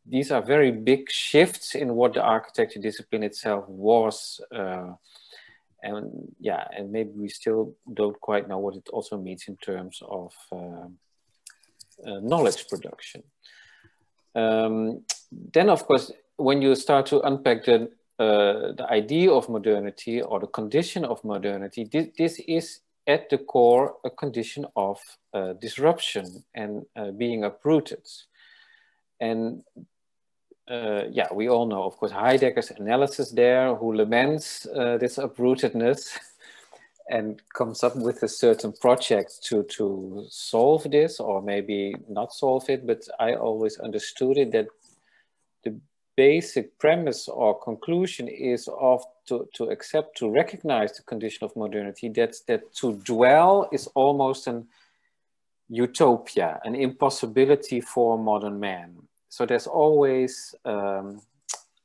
These are very big shifts in what the architecture discipline itself was. And maybe we still don't quite know what it also means in terms of knowledge production. Then, of course, when you start to unpack the idea of modernity or the condition of modernity, this is at the core a condition of disruption and being uprooted. And we all know, of course, Heidegger's analysis there, who laments this uprootedness and comes up with a certain project to solve this, or maybe not solve it, but I always understood it that the basic premise or conclusion is to accept, to recognize the condition of modernity, that to dwell is almost an utopia, an impossibility for modern man. So there's always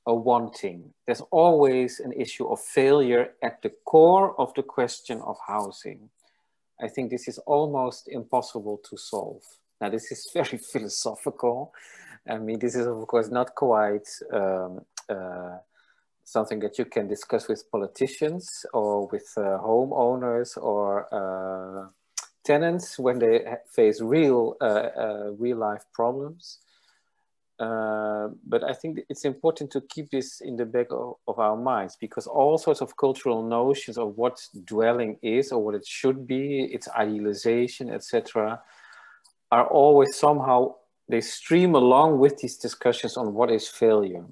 a wanting. There's always an issue of failure at the core of the question of housing. I think this is almost impossible to solve. Now, this is very philosophical. I mean, this is, of course, not quite something that you can discuss with politicians or with homeowners or tenants when they face real life problems. But I think it's important to keep this in the back of our minds, because all sorts of cultural notions of what dwelling is or what it should be, its idealization, etc., are always somehow they stream along with these discussions on what is failure.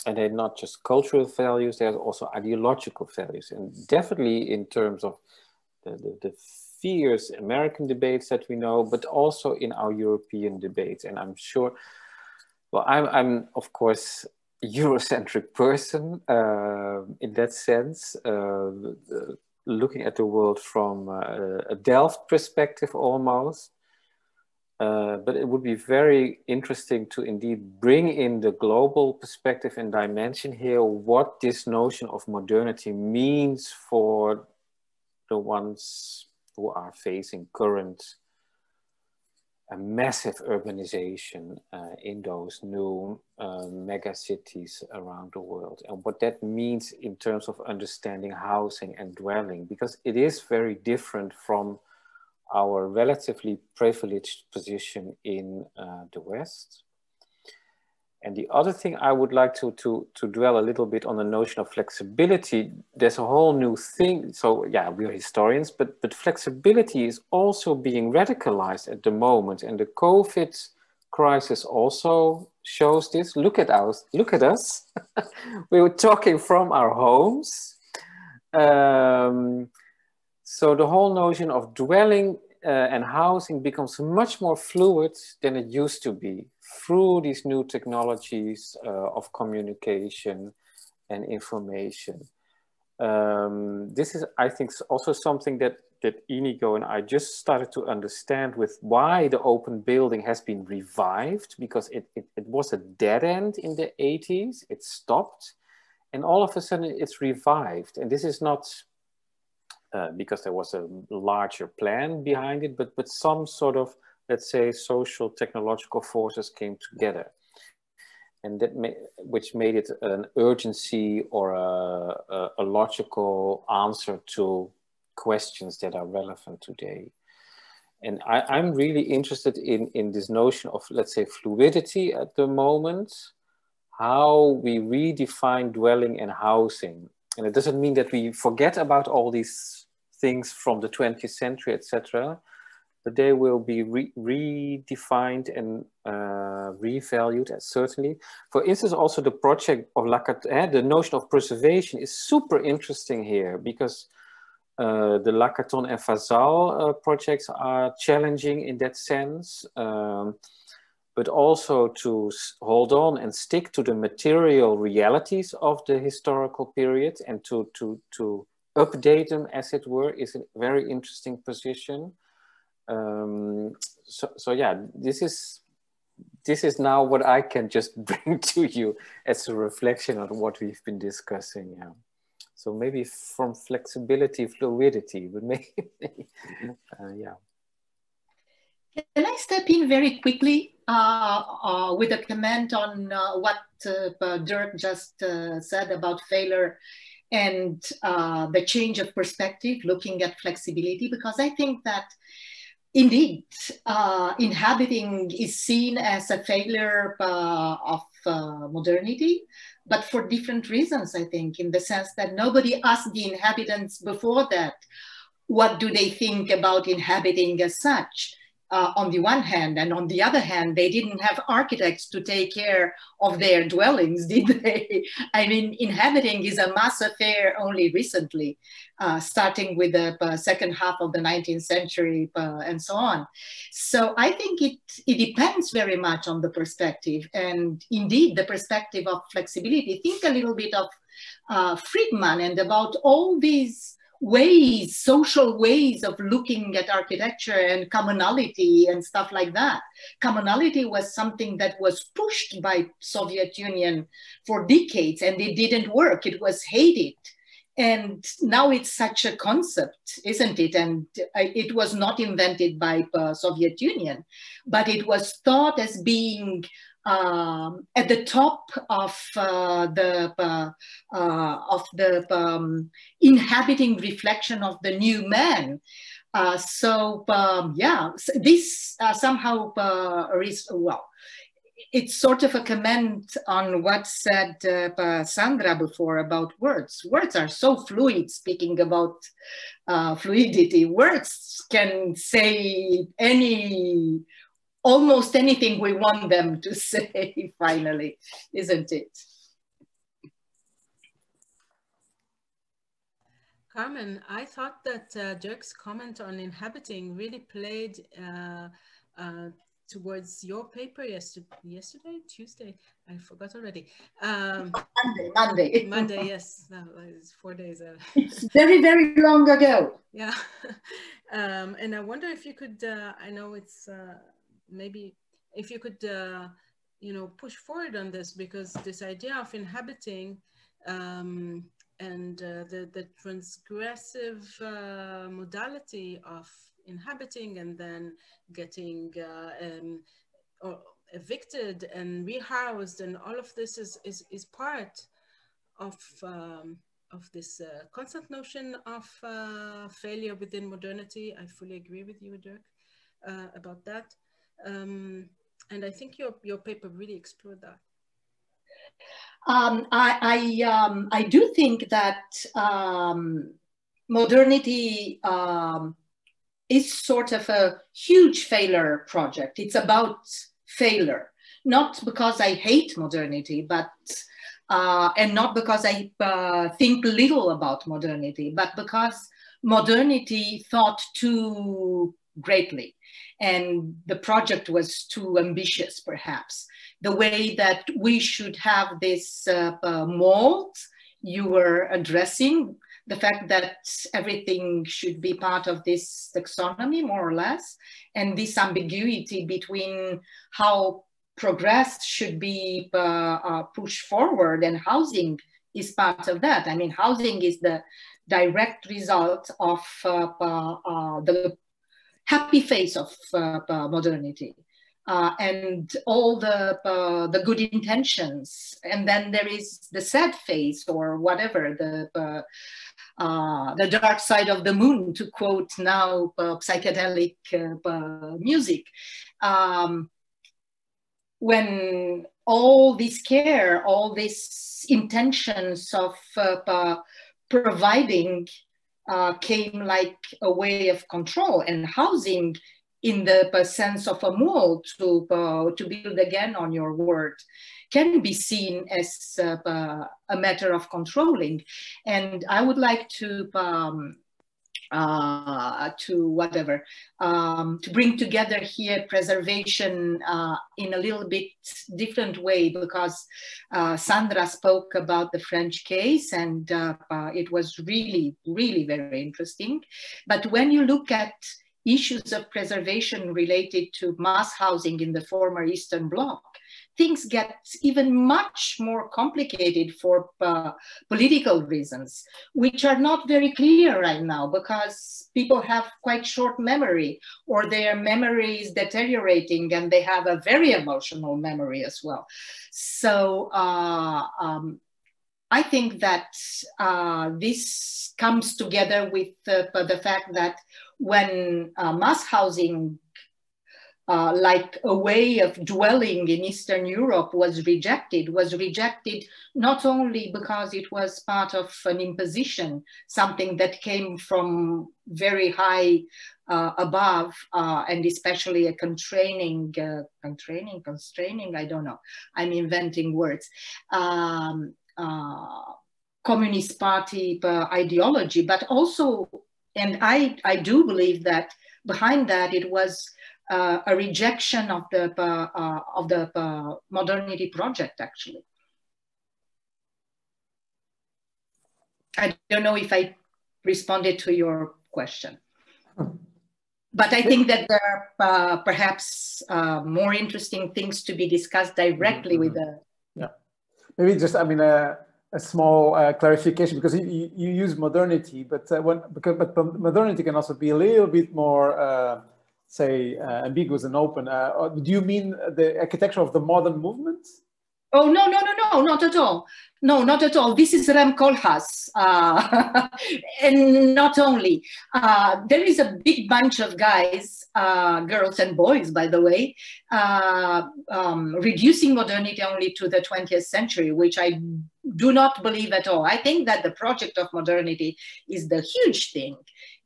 And they're not just cultural values, there's also ideological values. And definitely in terms of the fierce American debates that we know, but also in our European debates. And I'm sure, well, I'm of course, a Eurocentric person in that sense, looking at the world from a Delft perspective almost. But it would be very interesting to indeed bring in the global perspective and dimension here, what this notion of modernity means for the ones who are facing current massive urbanization in those new mega cities around the world, and what that means in terms of understanding housing and dwelling, because it is very different from our relatively privileged position in the West. And the other thing I would like to dwell a little bit on the notion of flexibility. There's a whole new thing. So yeah, we're historians, but flexibility is also being radicalized at the moment. And the COVID crisis also shows this. Look at us. We were talking from our homes. So the whole notion of dwelling and housing becomes much more fluid than it used to be through these new technologies of communication and information. This is, I think, also something that Iñigo and I just started to understand with why the open building has been revived, because it was a dead end in the 80s, it stopped, and all of a sudden it's revived. And this is not because there was a larger plan behind it, but some sort of, let's say, social technological forces came together, and that which made it an urgency or a logical answer to questions that are relevant today. And I'm really interested in this notion of, let's say, fluidity at the moment, how we redefine dwelling and housing. And it doesn't mean that we forget about all these things from the 20th century, etc., but they will be redefined and revalued, certainly. For instance, also the project of Lacaton, the notion of preservation is super interesting here, because the Lacaton and Fasal projects are challenging in that sense, but also to hold on and stick to the material realities of the historical period and to update them, as it were, is a very interesting position. So yeah, this is now what I can just bring to you as a reflection on what we've been discussing. Yeah. So maybe from flexibility, fluidity, but maybe, yeah.
Can I step in very quickly with a comment on what Dirk just said about failure and the change of perspective, looking at flexibility? Because I think that indeed, inhabiting is seen as a failure of modernity, but for different reasons, I think, in the sense that nobody asked the inhabitants before that, what do they think about inhabiting as such? On the one hand, and on the other hand, they didn't have architects to take care of their dwellings, did they? I mean, inhabiting is a mass affair only recently, starting with the second half of the 19th century and so on. So I think it depends very much on the perspective, and indeed the perspective of flexibility. Think a little bit of Friedman and about all these ways, social ways of looking at architecture and commonality and stuff like that. Commonality was something that was pushed by Soviet Union for decades, and it didn't work. It was hated. And now it's such a concept, isn't it? And it was not invented by Soviet Union, but it was thought as being at the top of the inhabiting reflection of the new man. Yeah, so this somehow is, well, it's sort of a comment on what said Sandra before about words. Words are so fluid, speaking about fluidity. Words can say almost anything we want them to say finally, isn't it?
Carmen, I thought that Dirk's comment on inhabiting really played towards your paper yesterday, Tuesday, I forgot already. Monday, yes, no, it's 4 days.
It's very, very long ago.
Yeah, and I wonder if you could, I know it's maybe if you could, you know, push forward on this, because this idea of inhabiting and the transgressive modality of inhabiting and then getting or evicted and rehoused, and all of this is part of this constant notion of failure within modernity. I fully agree with you, Dirk, about that, and I think your paper really explored that.
I do think that modernity is sort of a huge failure project. It's about failure, not because I hate modernity, but and not because I think little about modernity, but because modernity thought too greatly, and the project was too ambitious, perhaps. The way that we should have this mold you were addressing, the fact that everything should be part of this taxonomy, more or less, and this ambiguity between how progress should be pushed forward, and housing is part of that. I mean, housing is the direct result of the happy phase of modernity. And all the good intentions, and then there is the sad phase, or whatever, the dark side of the moon, to quote now psychedelic music. When all this care, all these intentions of providing came like a way of control, and housing in the sense of a mold to build again on your word can be seen as a matter of controlling. And I would like to bring together here preservation in a little bit different way, because Sandra spoke about the French case, and it was really, really very interesting. But when you look at issues of preservation related to mass housing in the former Eastern Bloc, things get even much more complicated for political reasons, which are not very clear right now, because people have quite short memory, or their memory is deteriorating, and they have a very emotional memory as well. So I think that this comes together with the fact that when mass housing, like a way of dwelling in Eastern Europe, was rejected not only because it was part of an imposition, something that came from very high above, and especially a constraining, I don't know, I'm inventing words, Communist Party ideology, but also, and I do believe that behind that it was a rejection of the modernity project, actually. I don't know if I responded to your question, but I think that there are perhaps more interesting things to be discussed directly with the.
Yeah, maybe just, I mean, a small clarification, because you use modernity, but modernity can also be a little bit more, say, ambiguous and open. Do you mean the architecture of the modern movement?
Oh, no, not at all. No, not at all. This is Rem Koolhaas. And not only. There is a big bunch of guys, girls and boys, by the way, reducing modernity only to the 20th century, which I do not believe at all. I think that the project of modernity is the huge thing,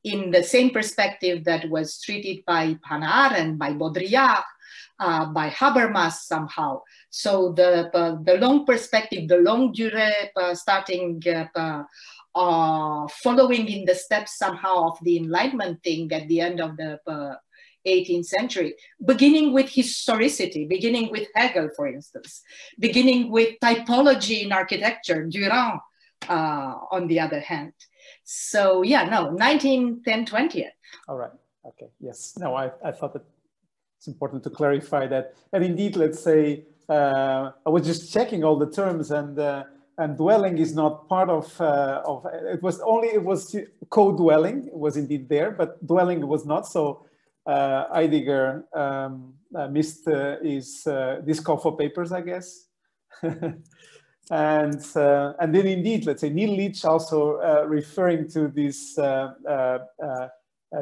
in the same perspective that was treated by Hannah Arendt, by Baudrillard, by Habermas somehow. So the long perspective, the longue durée, starting following in the steps somehow of the Enlightenment thing at the end of the 18th century, beginning with historicity, beginning with Hegel, for instance, beginning with typology in architecture, Durand, on the other hand. So yeah, no, 1910, 20th.
All right, okay, yes. No, I thought that it's important to clarify that. And indeed, let's say, I was just checking all the terms, and dwelling is not part of it was co-dwelling, it was indeed there, but dwelling was not. So Heidegger missed his disc for papers, I guess. And then indeed, let's say Neil Leach also referring to this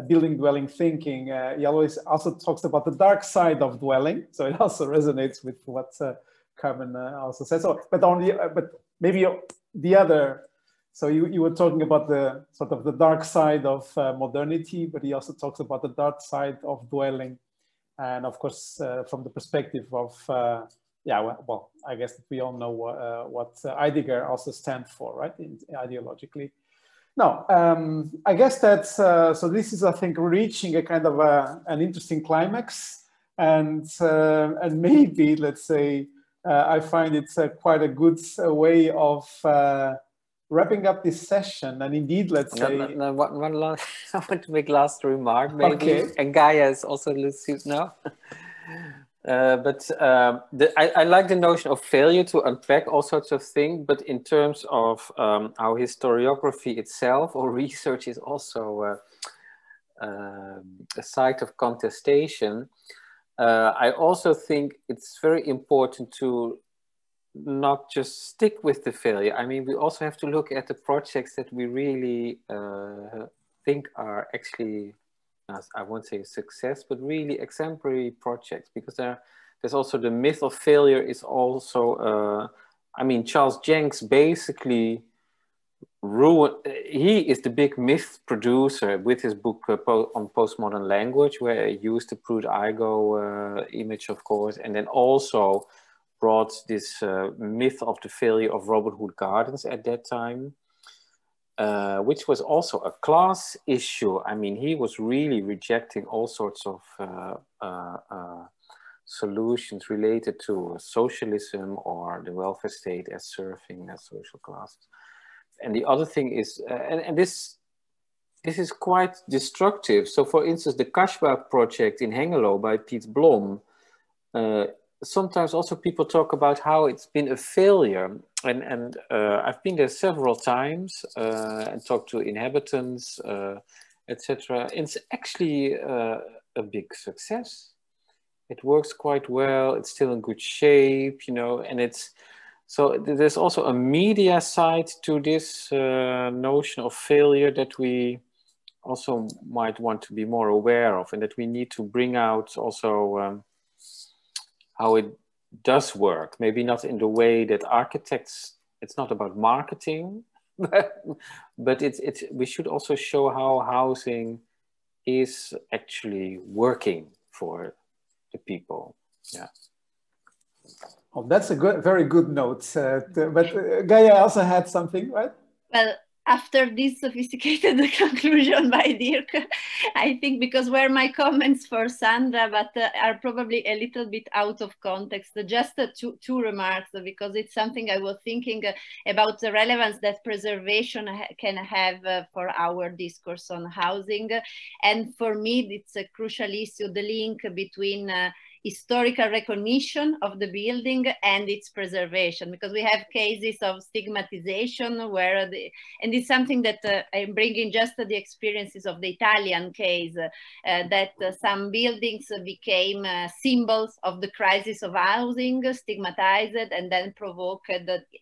building dwelling thinking. He always also talks about the dark side of dwelling, so it also resonates with what Carmen also said. So, but maybe the other. So you were talking about the sort of the dark side of modernity, but he also talks about the dark side of dwelling, and of course from the perspective of yeah, well, I guess we all know what Heidegger also stands for, right, ideologically. No, I guess that's, so this is, I think, reaching a kind of an interesting climax, and maybe, let's say, I find it's quite a good way of wrapping up this session. And indeed, let's say...
One last, I want to make last remark, maybe,
okay.
And Gaia is also listening now. I like the notion of failure to unpack all sorts of things, but in terms of how historiography itself or research is also a site of contestation, I also think it's very important to not just stick with the failure. I mean, we also have to look at the projects that we really think are actually, I won't say a success, but really exemplary projects, because there's also the myth of failure is also, I mean, Charles Jenks basically ruined, he is the big myth producer with his book on postmodern language, where he used the Prude-Igoe image, of course, and then also brought this myth of the failure of Robert Hood Gardens at that time. Which was also a class issue. I mean, he was really rejecting all sorts of solutions related to socialism or the welfare state as serving as social classes. And the other thing is, and this is quite destructive. So for instance, the Kashbach project in Hengelo by Piet Blom, sometimes also people talk about how it's been a failure. And I've been there several times and talked to inhabitants, etc. It's actually a big success. It works quite well. It's still in good shape, you know, and it's, so there's also a media side to this notion of failure that we also might want to be more aware of, and that we need to bring out also how it does work. Maybe not in the way that architects, it's not about marketing, but we should also show how housing is actually working for the people. Yeah.
Oh, that's a very good note. But Gaia also had something, right?
Well, after this sophisticated conclusion by Dirk, I think, because were my comments for Sandra, but are probably a little bit out of context, just two remarks, because it's something I was thinking about the relevance that preservation can have for our discourse on housing. And for me, it's a crucial issue, the link between historical recognition of the building and its preservation, because we have cases of stigmatization where and it's something that I'm bringing just the experiences of the Italian case, that some buildings became symbols of the crisis of housing, stigmatized, and then provoked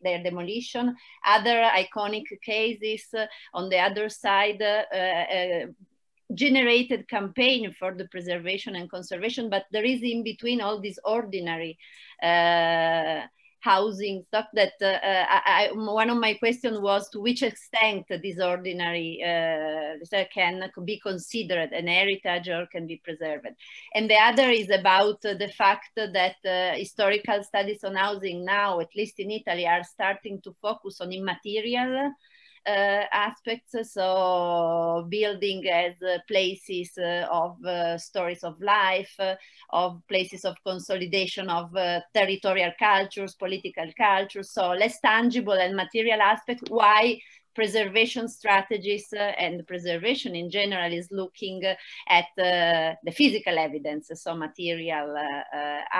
their demolition. Other iconic cases on the other side generated campaign for the preservation and conservation, but there is in between all these ordinary housing stock that one of my questions was to which extent this ordinary can be considered an heritage or can be preserved. And the other is about the fact that historical studies on housing now, at least in Italy, are starting to focus on immaterial aspects, so building as places of stories of life, of places of consolidation of territorial cultures, political cultures, so less tangible and material aspects. Why preservation strategies and preservation in general is looking at the physical evidence, so material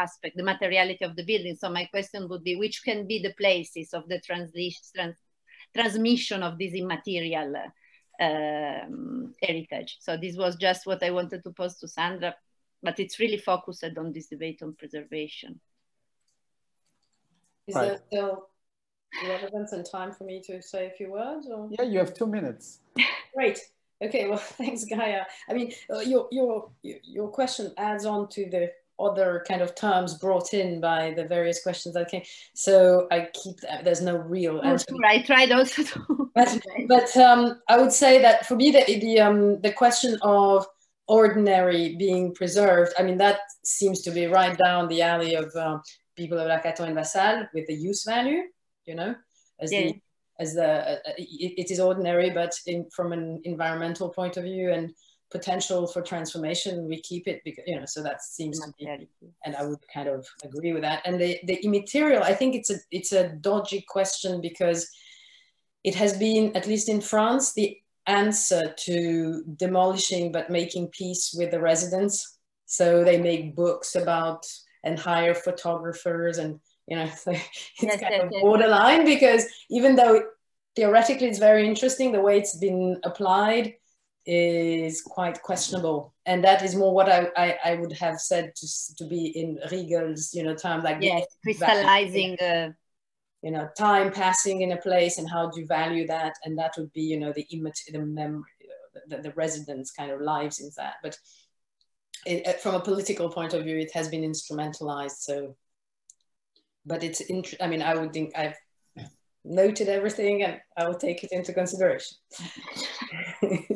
aspect, the materiality of the building. So my question would be, which can be the places of the transmission of this immaterial heritage? So this was just what I wanted to pose to Sandra, but it's really focused on this debate on preservation.
Is there still relevance and time for me to say a few words? Or?
Yeah, you have 2 minutes.
Great. Okay, well, thanks, Gaia. I mean, your question adds on to the other kind of terms brought in by the various questions that came. So I keep that. There's no real answer.
I tried also to.
But I would say that for me, the question of ordinary being preserved, I mean, that seems to be right down the alley of people like Caton and Vassal with the use value, you know, as it is ordinary, but from an environmental point of view and potential for transformation, we keep it because, you know, so that seems to be, and I would kind of agree with that. And the immaterial, I think it's a dodgy question because it has been, at least in France, the answer to demolishing but making peace with the residents. So they make books about and hire photographers, and you know, so it's kind of borderline because even though theoretically it's very interesting, the way it's been applied is quite questionable. And that is more what I would have said to be in Riegel's, you know, term, like
crystallizing
you know, time passing in a place and how do you value that, and that would be, you know, the memory, the residents' kind of lives in that. But from a political point of view, it has been instrumentalized. So, but it's I mean, I would think I've noted everything and I will take it into consideration.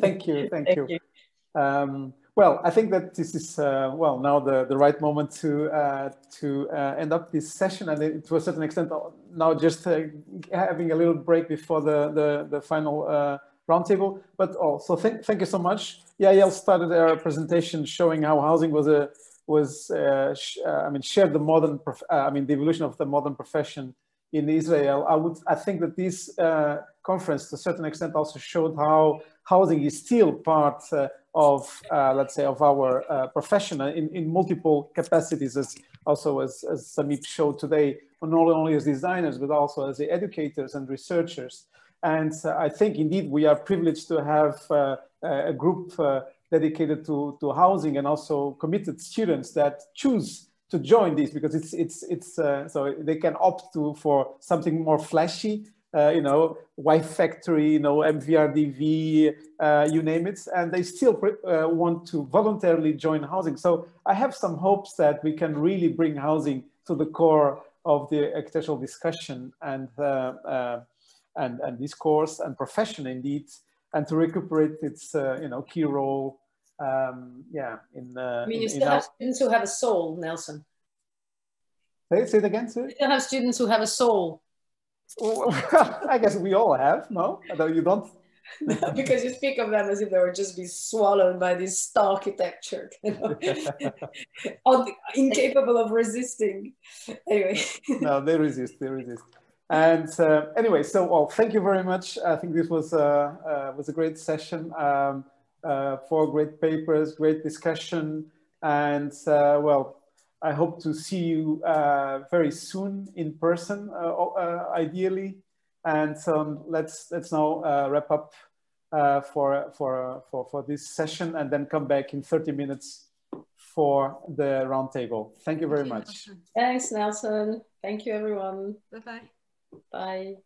Thank you. Thank you. Well, I think that this is well now the right moment to end up this session, and to a certain extent now just having a little break before the final roundtable. But also thank you so much. Yael started our presentation showing how housing shared the modern the evolution of the modern profession in Israel. I think that this conference to a certain extent also showed how housing is still part of let's say of our profession in multiple capacities, as Samit showed today, not only as designers but also as the educators and researchers. And I think indeed we are privileged to have a group dedicated to housing, and also committed students that choose to join this because it's so they can opt for something more flashy, you know, Wife Factory, you know, MVRDV, you name it, and they still want to voluntarily join housing. So I have some hopes that we can really bring housing to the core of the architectural discussion and discourse and profession indeed, and to recuperate its you know, key role. I
mean, you still have students who have a soul, Nelson.
Say it again, sir.
You still have students who have a soul.
Well, I guess we all have, no? Although you don't.
No, because you speak of them as if they would just be swallowed by this architecture, you know? Incapable of resisting. Anyway.
No, they resist. And anyway, so thank you very much. I think this was a great session. 4 great papers, great discussion, and well, I hope to see you very soon in person, ideally. And let's now wrap up for this session, and then come back in 30 minutes for the roundtable. Thank you very much.
Thanks, Nelson. Thank you, everyone.
Bye-bye.
Bye.